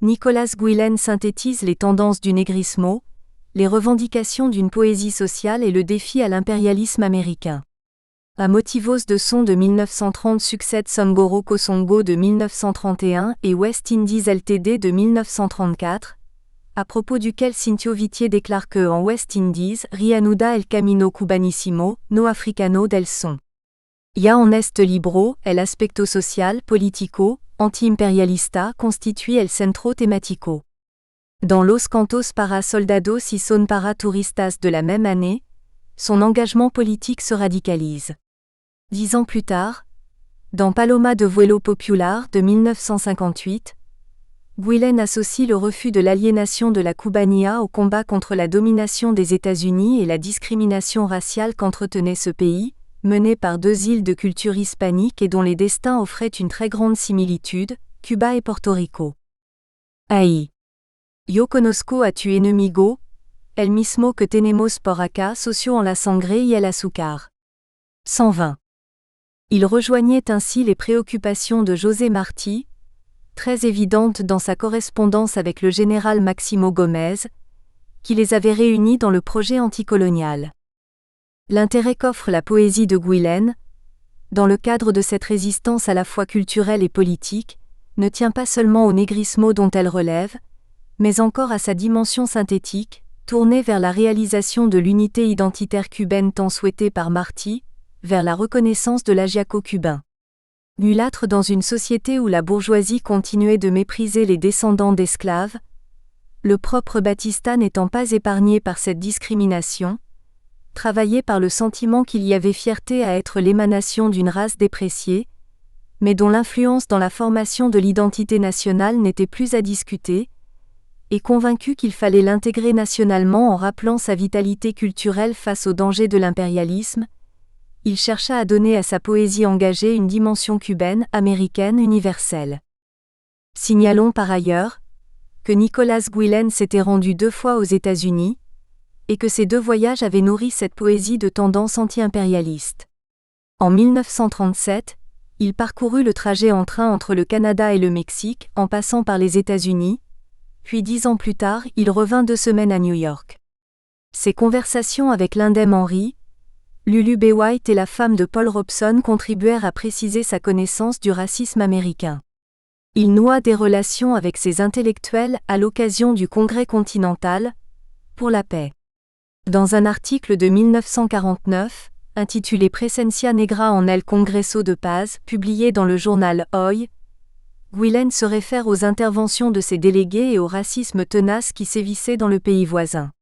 Nicolas Guillen synthétise les tendances du négrismo, les revendications d'une poésie sociale et le défi à l'impérialisme américain. À Motivos de son de 1930 succède Songoro Kosongo de 1931 et West Indies Ltd de 1934, à propos duquel Cintio Vitier déclare que en West Indies, Rianuda el camino cubanissimo, no africano del son. Ya en este libro, el aspecto social, politico, anti-imperialista constitue el centro temático. Dans Los Cantos para Soldados y Son para Turistas de la même année, son engagement politique se radicalise. 10 ans plus tard, dans Paloma de Vuelo Popular de 1958, Guillen associe le refus de l'aliénation de la Cubania au combat contre la domination des États-Unis et la discrimination raciale qu'entretenait ce pays, mené par deux îles de culture hispanique et dont les destins offraient une très grande similitude, Cuba et Porto Rico. Ahí. Yo conozco a tu enemigo, el mismo que tenemos por acá socio en la sangre y el azúcar. 120. Il rejoignait ainsi les préoccupations de José Martí, très évidentes dans sa correspondance avec le général Máximo Gómez, qui les avait réunis dans le projet anticolonial. L'intérêt qu'offre la poésie de Guillen, dans le cadre de cette résistance à la fois culturelle et politique, ne tient pas seulement au négrismo dont elle relève, mais encore à sa dimension synthétique, tournée vers la réalisation de l'unité identitaire cubaine tant souhaitée par Martí, vers la reconnaissance de l'agiaco cubain. Mulâtre dans une société où la bourgeoisie continuait de mépriser les descendants d'esclaves, le propre Batista n'étant pas épargné par cette discrimination, travaillé par le sentiment qu'il y avait fierté à être l'émanation d'une race dépréciée, mais dont l'influence dans la formation de l'identité nationale n'était plus à discuter, et convaincu qu'il fallait l'intégrer nationalement en rappelant sa vitalité culturelle face aux dangers de l'impérialisme, il chercha à donner à sa poésie engagée une dimension cubaine, américaine, universelle. Signalons par ailleurs que Nicolas Guillen s'était rendu 2 fois aux États-Unis, et que ces 2 voyages avaient nourri cette poésie de tendance anti-impérialiste. En 1937, il parcourut le trajet en train entre le Canada et le Mexique, en passant par les États-Unis, puis 10 ans plus tard, il revint 2 semaines à New York. Ses conversations avec l'indemne Henry, Lulu B. White et la femme de Paul Robeson contribuèrent à préciser sa connaissance du racisme américain. Il noua des relations avec ses intellectuels à l'occasion du Congrès continental pour la paix. Dans un article de 1949, intitulé Presencia Negra en el Congreso de Paz, publié dans le journal Hoy, Guillen se réfère aux interventions de ses délégués et au racisme tenace qui sévissait dans le pays voisin.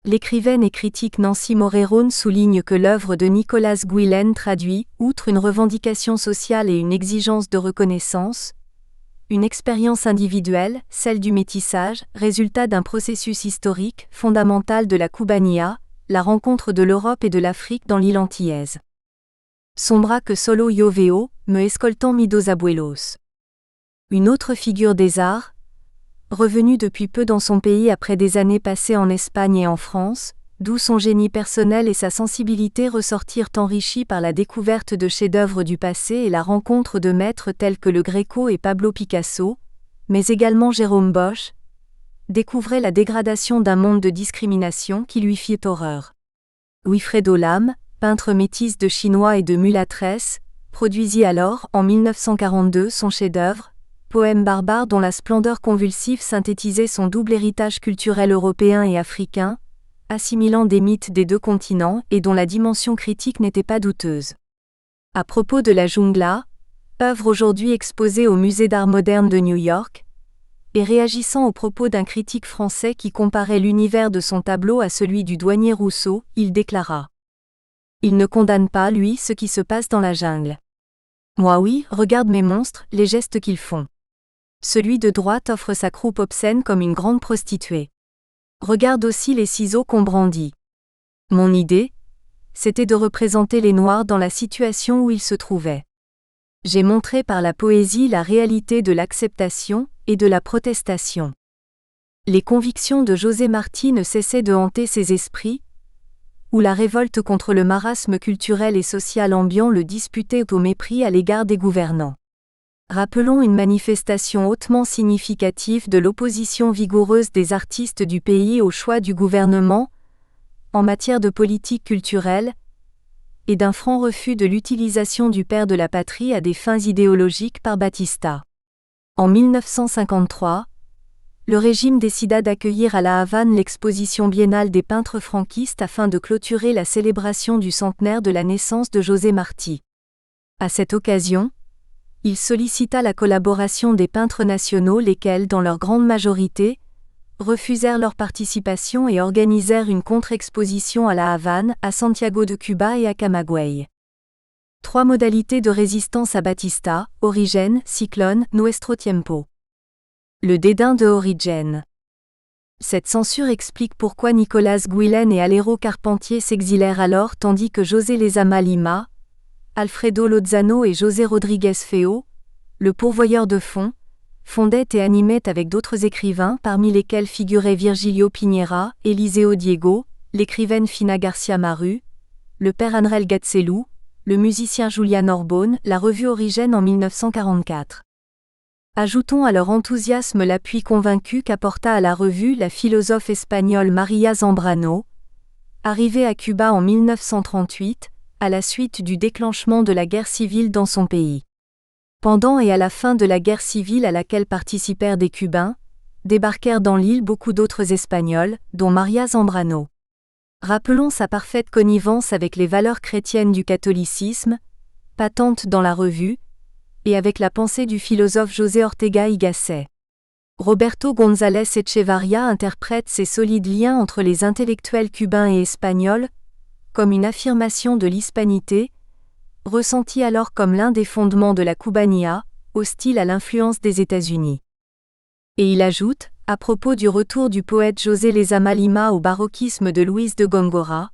L'écrivaine et critique Nancy Moreron souligne que l'œuvre de Nicolas Guillen traduit, outre une revendication sociale et une exigence de reconnaissance, une expérience individuelle, celle du métissage, résultat d'un processus historique fondamental de la Cubanía, la rencontre de l'Europe et de l'Afrique dans l'île antillaise. Sombra que solo yo veo, me escoltan mis dos abuelos. Une autre figure des arts, revenue depuis peu dans son pays après des années passées en Espagne et en France, d'où son génie personnel et sa sensibilité ressortirent enrichis par la découverte de chefs-d'œuvre du passé et la rencontre de maîtres tels que le Greco et Pablo Picasso, mais également Jérôme Bosch, découvrait la dégradation d'un monde de discrimination qui lui fit horreur. Wilfredo Lam, peintre métis de Chinois et de mulâtresses, produisit alors, en 1942, son chef-d'œuvre, Poème barbare dont la splendeur convulsive synthétisait son double héritage culturel européen et africain, assimilant des mythes des 2 continents et dont la dimension critique n'était pas douteuse. À propos de la Jungla, œuvre aujourd'hui exposée au Musée d'art moderne de New York, et réagissant aux propos d'un critique français qui comparait l'univers de son tableau à celui du douanier Rousseau, il déclara : « Il ne condamne pas, lui, ce qui se passe dans la jungle. Moi oui, regarde mes monstres, les gestes qu'ils font. Celui de droite offre sa croupe obscène comme une grande prostituée. Regarde aussi les ciseaux qu'on brandit. Mon idée, c'était de représenter les Noirs dans la situation où ils se trouvaient. J'ai montré par la poésie la réalité de l'acceptation et de la protestation. » Les convictions de José Martí ne cessaient de hanter ses esprits, où la révolte contre le marasme culturel et social ambiant le disputait au mépris à l'égard des gouvernants. Rappelons une manifestation hautement significative de l'opposition vigoureuse des artistes du pays au choix du gouvernement en matière de politique culturelle et d'un franc refus de l'utilisation du père de la patrie à des fins idéologiques par Batista. En 1953, le régime décida d'accueillir à La Havane l'exposition biennale des peintres franquistes afin de clôturer la célébration du centenaire de la naissance de José Martí. À cette occasion, il sollicita la collaboration des peintres nationaux lesquels, dans leur grande majorité, refusèrent leur participation et organisèrent une contre-exposition à La Havane, à Santiago de Cuba et à Camagüey. 3 modalités de résistance à Batista, Origen, Cyclone, Nuestro Tiempo. Le dédain de Origen. Cette censure explique pourquoi Nicolas Guillen et Alero Carpentier s'exilèrent alors tandis que José Lezama Lima, Alfredo Lozano et José Rodriguez Feo, le pourvoyeur de fonds, fondaient et animaient avec d'autres écrivains parmi lesquels figuraient Virgilio Piñera, Eliseo Diego, l'écrivaine Fina Garcia Maru, le père Anrel Gatzelou, le musicien Julian Orbone, la revue Origen en 1944. Ajoutons à leur enthousiasme l'appui convaincu qu'apporta à la revue la philosophe espagnole María Zambrano, arrivée à Cuba en 1938, à la suite du déclenchement de la guerre civile dans son pays. Pendant et à la fin de la guerre civile à laquelle participèrent des Cubains, débarquèrent dans l'île beaucoup d'autres Espagnols, dont María Zambrano. Rappelons sa parfaite connivence avec les valeurs chrétiennes du catholicisme, patente dans la revue, et avec la pensée du philosophe José Ortega y Gasset. Roberto González Echevarría interprète ces solides liens entre les intellectuels cubains et espagnols comme une affirmation de l'hispanité, ressentie alors comme l'un des fondements de la Cubanía, hostile à l'influence des États-Unis. Et il ajoute, à propos du retour du poète José Lezama Lima au baroquisme de Luis de Góngora,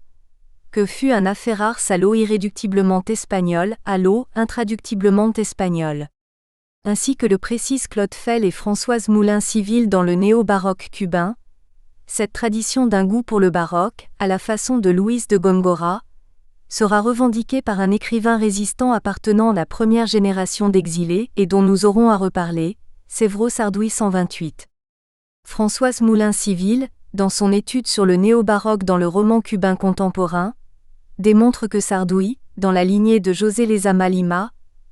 que fut un aferrarse à l'eau irréductiblement espagnol, à l'eau intraductiblement espagnol. ainsi que le précisent Claude Fell et Françoise Moulin-Civil dans le néo-baroque cubain, cette tradition d'un goût pour le baroque, à la façon de Luis de Góngora, sera revendiquée par un écrivain résistant appartenant à la première génération d'exilés et dont nous aurons à reparler, Sévero Sarduy 128. Françoise Moulin-Civil, dans son étude sur le néo-baroque dans le roman cubain contemporain, démontre que Sarduy, dans la lignée de José Lezama Lima,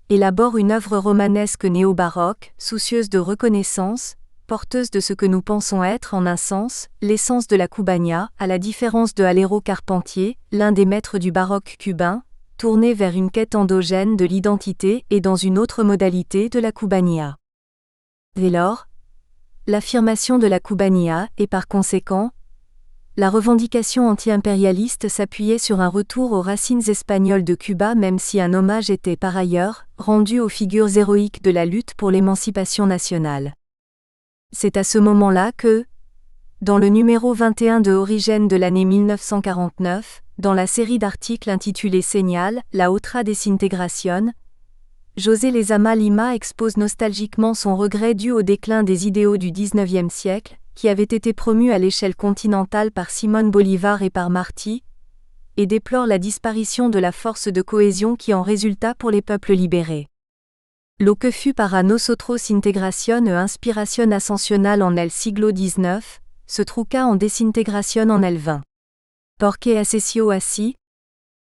élabore une œuvre romanesque néo-baroque, soucieuse de reconnaissance, porteuse de ce que nous pensons être en un sens, l'essence de la Cubania, à la différence de Alero Carpentier, l'un des maîtres du baroque cubain, tourné vers une quête endogène de l'identité et dans une autre modalité de la Cubania. Dès lors, l'affirmation de la Cubania et par conséquent, la revendication anti-impérialiste s'appuyait sur un retour aux racines espagnoles de Cuba même si un hommage était par ailleurs rendu aux figures héroïques de la lutte pour l'émancipation nationale. C'est à ce moment-là que, dans le numéro 21 de Origène de l'année 1949, dans la série d'articles intitulée Señal, la otra desintegración, José Lezama Lima expose nostalgiquement son regret dû au déclin des idéaux du XIXe siècle, qui avaient été promus à l'échelle continentale par Simón Bolívar et par Martí, et déplore la disparition de la force de cohésion qui en résulta pour les peuples libérés. Lo que fut para nosotros integración e inspiración ascensional en el siglo XIX, se truca en desintegración en el XX. Porque accessió así,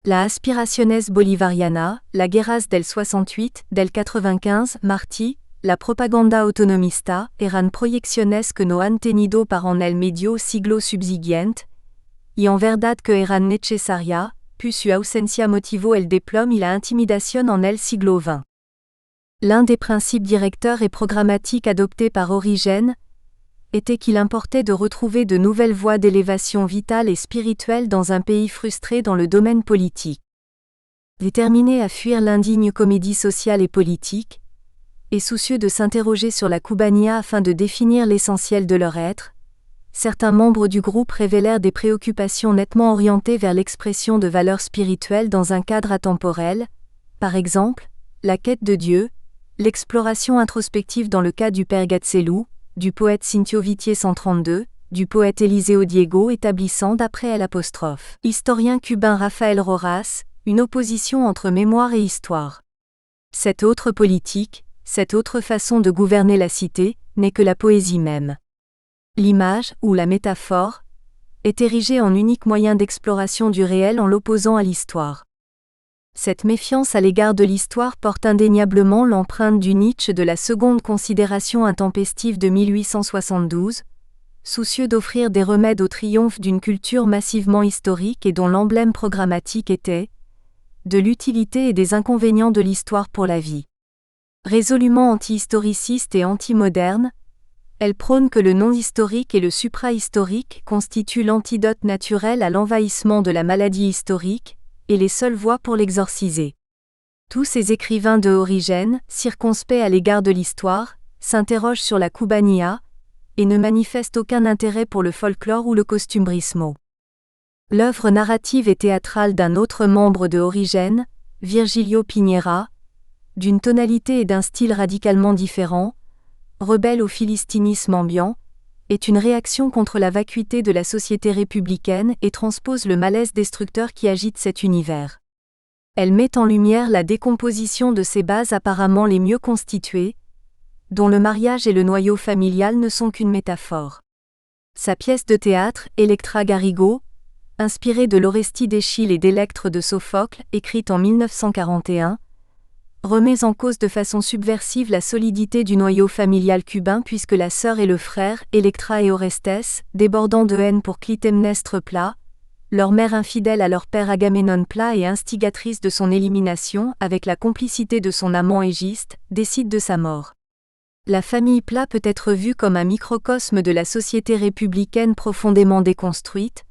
la aspiraciones bolivariana, la guerras del 68, del 95, Martí, la propaganda autonomista, eran proyecciones que no han tenido para en el medio siglo subsiguiente, y en verdad que eran necesaria, puis su ausencia motivó el diplôme y la intimidación en el siglo XX. L'un des principes directeurs et programmatiques adoptés par Origène était qu'il importait de retrouver de nouvelles voies d'élévation vitale et spirituelle dans un pays frustré dans le domaine politique. Déterminé à fuir l'indigne comédie sociale et politique, et soucieux de s'interroger sur la Cubania afin de définir l'essentiel de leur être, certains membres du groupe révélèrent des préoccupations nettement orientées vers l'expression de valeurs spirituelles dans un cadre atemporel, par exemple, la quête de Dieu, l'exploration introspective dans le cas du père Gatzelou, du poète Cintio Vitier 132, du poète Eliseo Diego établissant d'après l'historien cubain Rafael Rojas, une opposition entre mémoire et histoire. Cette autre politique, cette autre façon de gouverner la cité, n'est que la poésie même. L'image, ou la métaphore, est érigée en unique moyen d'exploration du réel en l'opposant à l'histoire. Cette méfiance à l'égard de l'histoire porte indéniablement l'empreinte du Nietzsche de la seconde considération intempestive de 1872, soucieux d'offrir des remèdes au triomphe d'une culture massivement historique et dont l'emblème programmatique était de l'utilité et des inconvénients de l'histoire pour la vie. Résolument anti-historiciste et anti-moderne, elle prône que le non-historique et le supra-historique constituent l'antidote naturel à l'envahissement de la maladie historique, et les seules voies pour l'exorciser. Tous ces écrivains de Origène, circonspects à l'égard de l'histoire, s'interrogent sur la Cubania, et ne manifestent aucun intérêt pour le folklore ou le costumbrismo. L'œuvre narrative et théâtrale d'un autre membre de Origène, Virgilio Piñera, d'une tonalité et d'un style radicalement différents, rebelle au philistinisme ambiant, est une réaction contre la vacuité de la société républicaine et transpose le malaise destructeur qui agite cet univers. Elle met en lumière la décomposition de ces bases apparemment les mieux constituées, dont le mariage et le noyau familial ne sont qu'une métaphore. Sa pièce de théâtre, Electra Garrigo, inspirée de l'Orestie d'Échille et d'Électre de Sophocle, écrite en 1941, remet en cause de façon subversive la solidité du noyau familial cubain puisque la sœur et le frère, Electra et Orestes, débordant de haine pour Clytemnestre Plat, leur mère infidèle à leur père Agamemnon Plat et instigatrice de son élimination avec la complicité de son amant Égiste, décide de sa mort. La famille Plat peut être vue comme un microcosme de la société républicaine profondément déconstruite,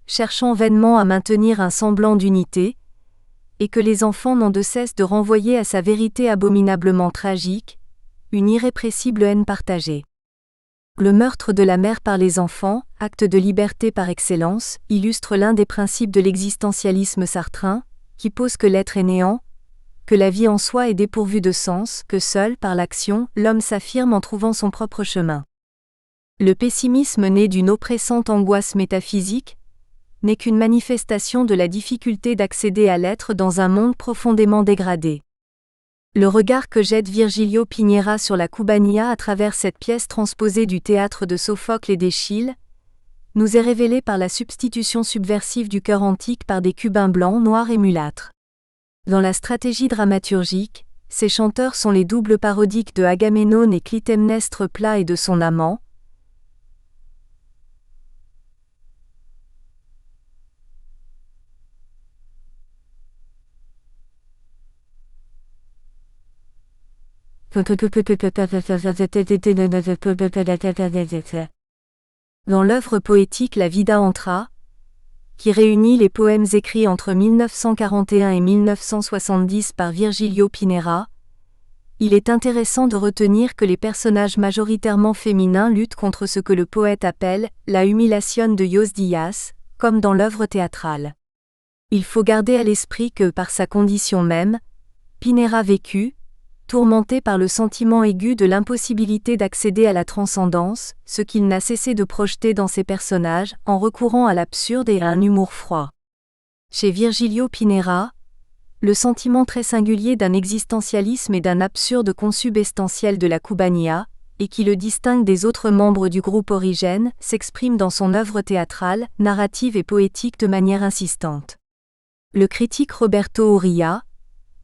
cherchant vainement à maintenir un semblant d'unité, et que les enfants n'ont de cesse de renvoyer à sa vérité abominablement tragique, une irrépressible haine partagée. Le meurtre de la mère par les enfants, acte de liberté par excellence, illustre l'un des principes de l'existentialisme sartrein, qui pose que l'être est néant, que la vie en soi est dépourvue de sens, que seul, par l'action, l'homme s'affirme en trouvant son propre chemin. Le pessimisme né d'une oppressante angoisse métaphysique n'est qu'une manifestation de la difficulté d'accéder à l'être dans un monde profondément dégradé. Le regard que jette Virgilio Piñera sur la Cubanía à travers cette pièce transposée du théâtre de Sophocle et d'Échille nous est révélé par la substitution subversive du chœur antique par des Cubains blancs, noirs et mulâtres. Dans la stratégie dramaturgique, ces chanteurs sont les doubles parodiques de Agamemnone et Clytemnestre plat et de son amant. Dans l'œuvre poétique La Vida entra, qui réunit les poèmes écrits entre 1941 et 1970 par Virgilio Piñera, il est intéressant de retenir que les personnages majoritairement féminins luttent contre ce que le poète appelle la humiliación de los días, comme dans l'œuvre théâtrale. Il faut garder à l'esprit que, par sa condition même, Piñera vécut, tourmenté par le sentiment aigu de l'impossibilité d'accéder à la transcendance, ce qu'il n'a cessé de projeter dans ses personnages, en recourant à l'absurde et à un humour froid. Chez Virgilio Piñera, le sentiment très singulier d'un existentialisme et d'un absurde consubstantiel de la Cubanía, et qui le distingue des autres membres du groupe Origène, s'exprime dans son œuvre théâtrale, narrative et poétique de manière insistante. Le critique Roberto Urrea,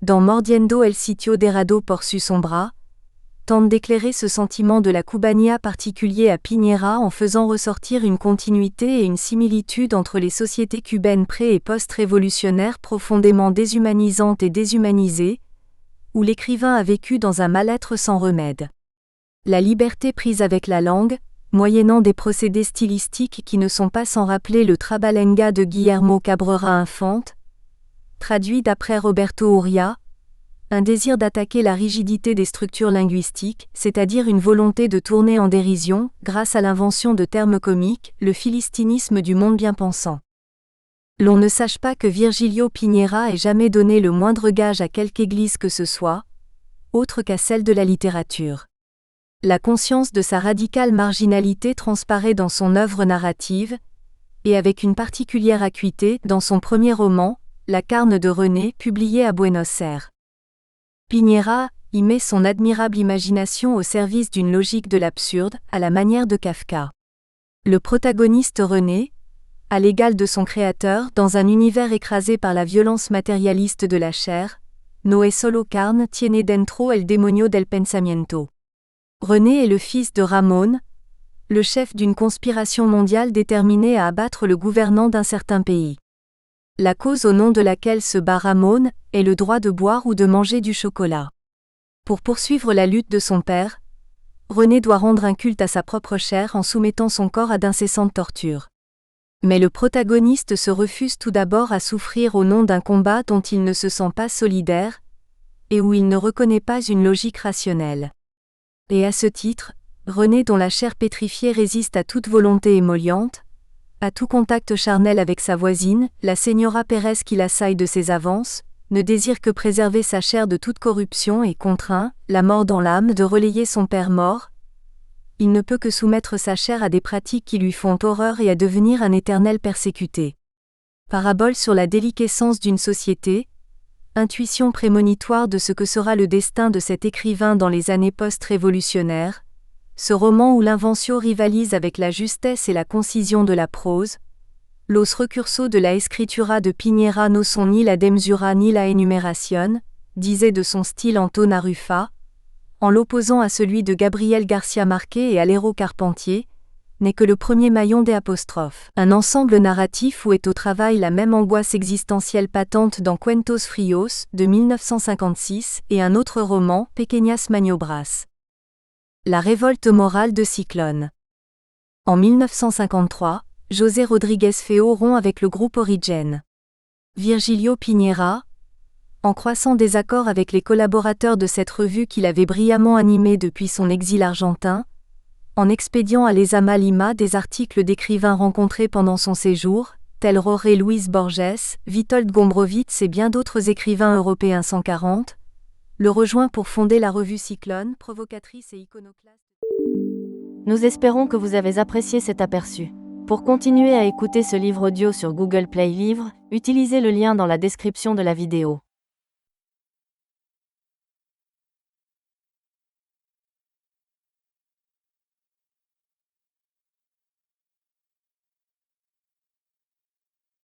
dans Mordiendo el sitio d'Errado por su sombra, tente d'éclairer ce sentiment de la Cubanía particulier à Piñera en faisant ressortir une continuité et une similitude entre les sociétés cubaines pré- et post-révolutionnaires profondément déshumanisantes et déshumanisées, où l'écrivain a vécu dans un mal-être sans remède. La liberté prise avec la langue, moyennant des procédés stylistiques qui ne sont pas sans rappeler le Trabalenga de Guillermo Cabrera Infante, traduit d'après Roberto Urrea, un désir d'attaquer la rigidité des structures linguistiques, c'est-à-dire une volonté de tourner en dérision, grâce à l'invention de termes comiques, le philistinisme du monde bien-pensant. L'on ne sache pas que Virgilio Piñera ait jamais donné le moindre gage à quelque église que ce soit, autre qu'à celle de la littérature. La conscience de sa radicale marginalité transparaît dans son œuvre narrative, et avec une particulière acuité dans son premier roman, La Carne de René, publié à Buenos Aires. Piñera y met son admirable imagination au service d'une logique de l'absurde, à la manière de Kafka. Le protagoniste René, à l'égal de son créateur dans un univers écrasé par la violence matérialiste de la chair, no es solo carne tiene dentro el demonio del pensamiento. René est le fils de Ramón, le chef d'une conspiration mondiale déterminée à abattre le gouvernant d'un certain pays. La cause au nom de laquelle se bat Ramón est le droit de boire ou de manger du chocolat. Pour poursuivre la lutte de son père, René doit rendre un culte à sa propre chair en soumettant son corps à d'incessantes tortures. Mais le protagoniste se refuse tout d'abord à souffrir au nom d'un combat dont il ne se sent pas solidaire, et où il ne reconnaît pas une logique rationnelle. Et à ce titre, René dont la chair pétrifiée résiste à toute volonté émolliente, à tout contact charnel avec sa voisine, la señora Pérez qui l'assaille de ses avances, ne désire que préserver sa chair de toute corruption et contraint, la mort dans l'âme, de relayer son père mort. Il ne peut que soumettre sa chair à des pratiques qui lui font horreur et à devenir un éternel persécuté. Parabole sur la déliquescence d'une société, intuition prémonitoire de ce que sera le destin de cet écrivain dans les années post-révolutionnaires, ce roman où l'invention rivalise avec la justesse et la concision de la prose, los recursos de la escritura de Piñera no son ni la demsura ni la enumeración, disait de son style Antón Arrufa, en l'opposant à celui de Gabriel García Márquez et Aléro Carpentier, n'est que le premier maillon des apostrophes. Un ensemble narratif où est au travail la même angoisse existentielle patente dans Cuentos Fríos, de 1956, et un autre roman, Pequeñas Maniobras. La révolte morale de Cyclone. En 1953, José Rodríguez Feo rompt avec le groupe Origène. Virgilio Piñera, en croissant désaccord avec les collaborateurs de cette revue qu'il avait brillamment animée depuis son exil argentin, en expédiant à l'Ezama Lima des articles d'écrivains rencontrés pendant son séjour, tels Jorge Luis Borges, Witold Gombrowicz et bien d'autres écrivains européens 140, le rejoint pour fonder la revue Cyclone, provocatrice et iconoclaste. Nous espérons que vous avez apprécié cet aperçu. Pour continuer à écouter ce livre audio sur Google Play Livres, utilisez le lien dans la description de la vidéo.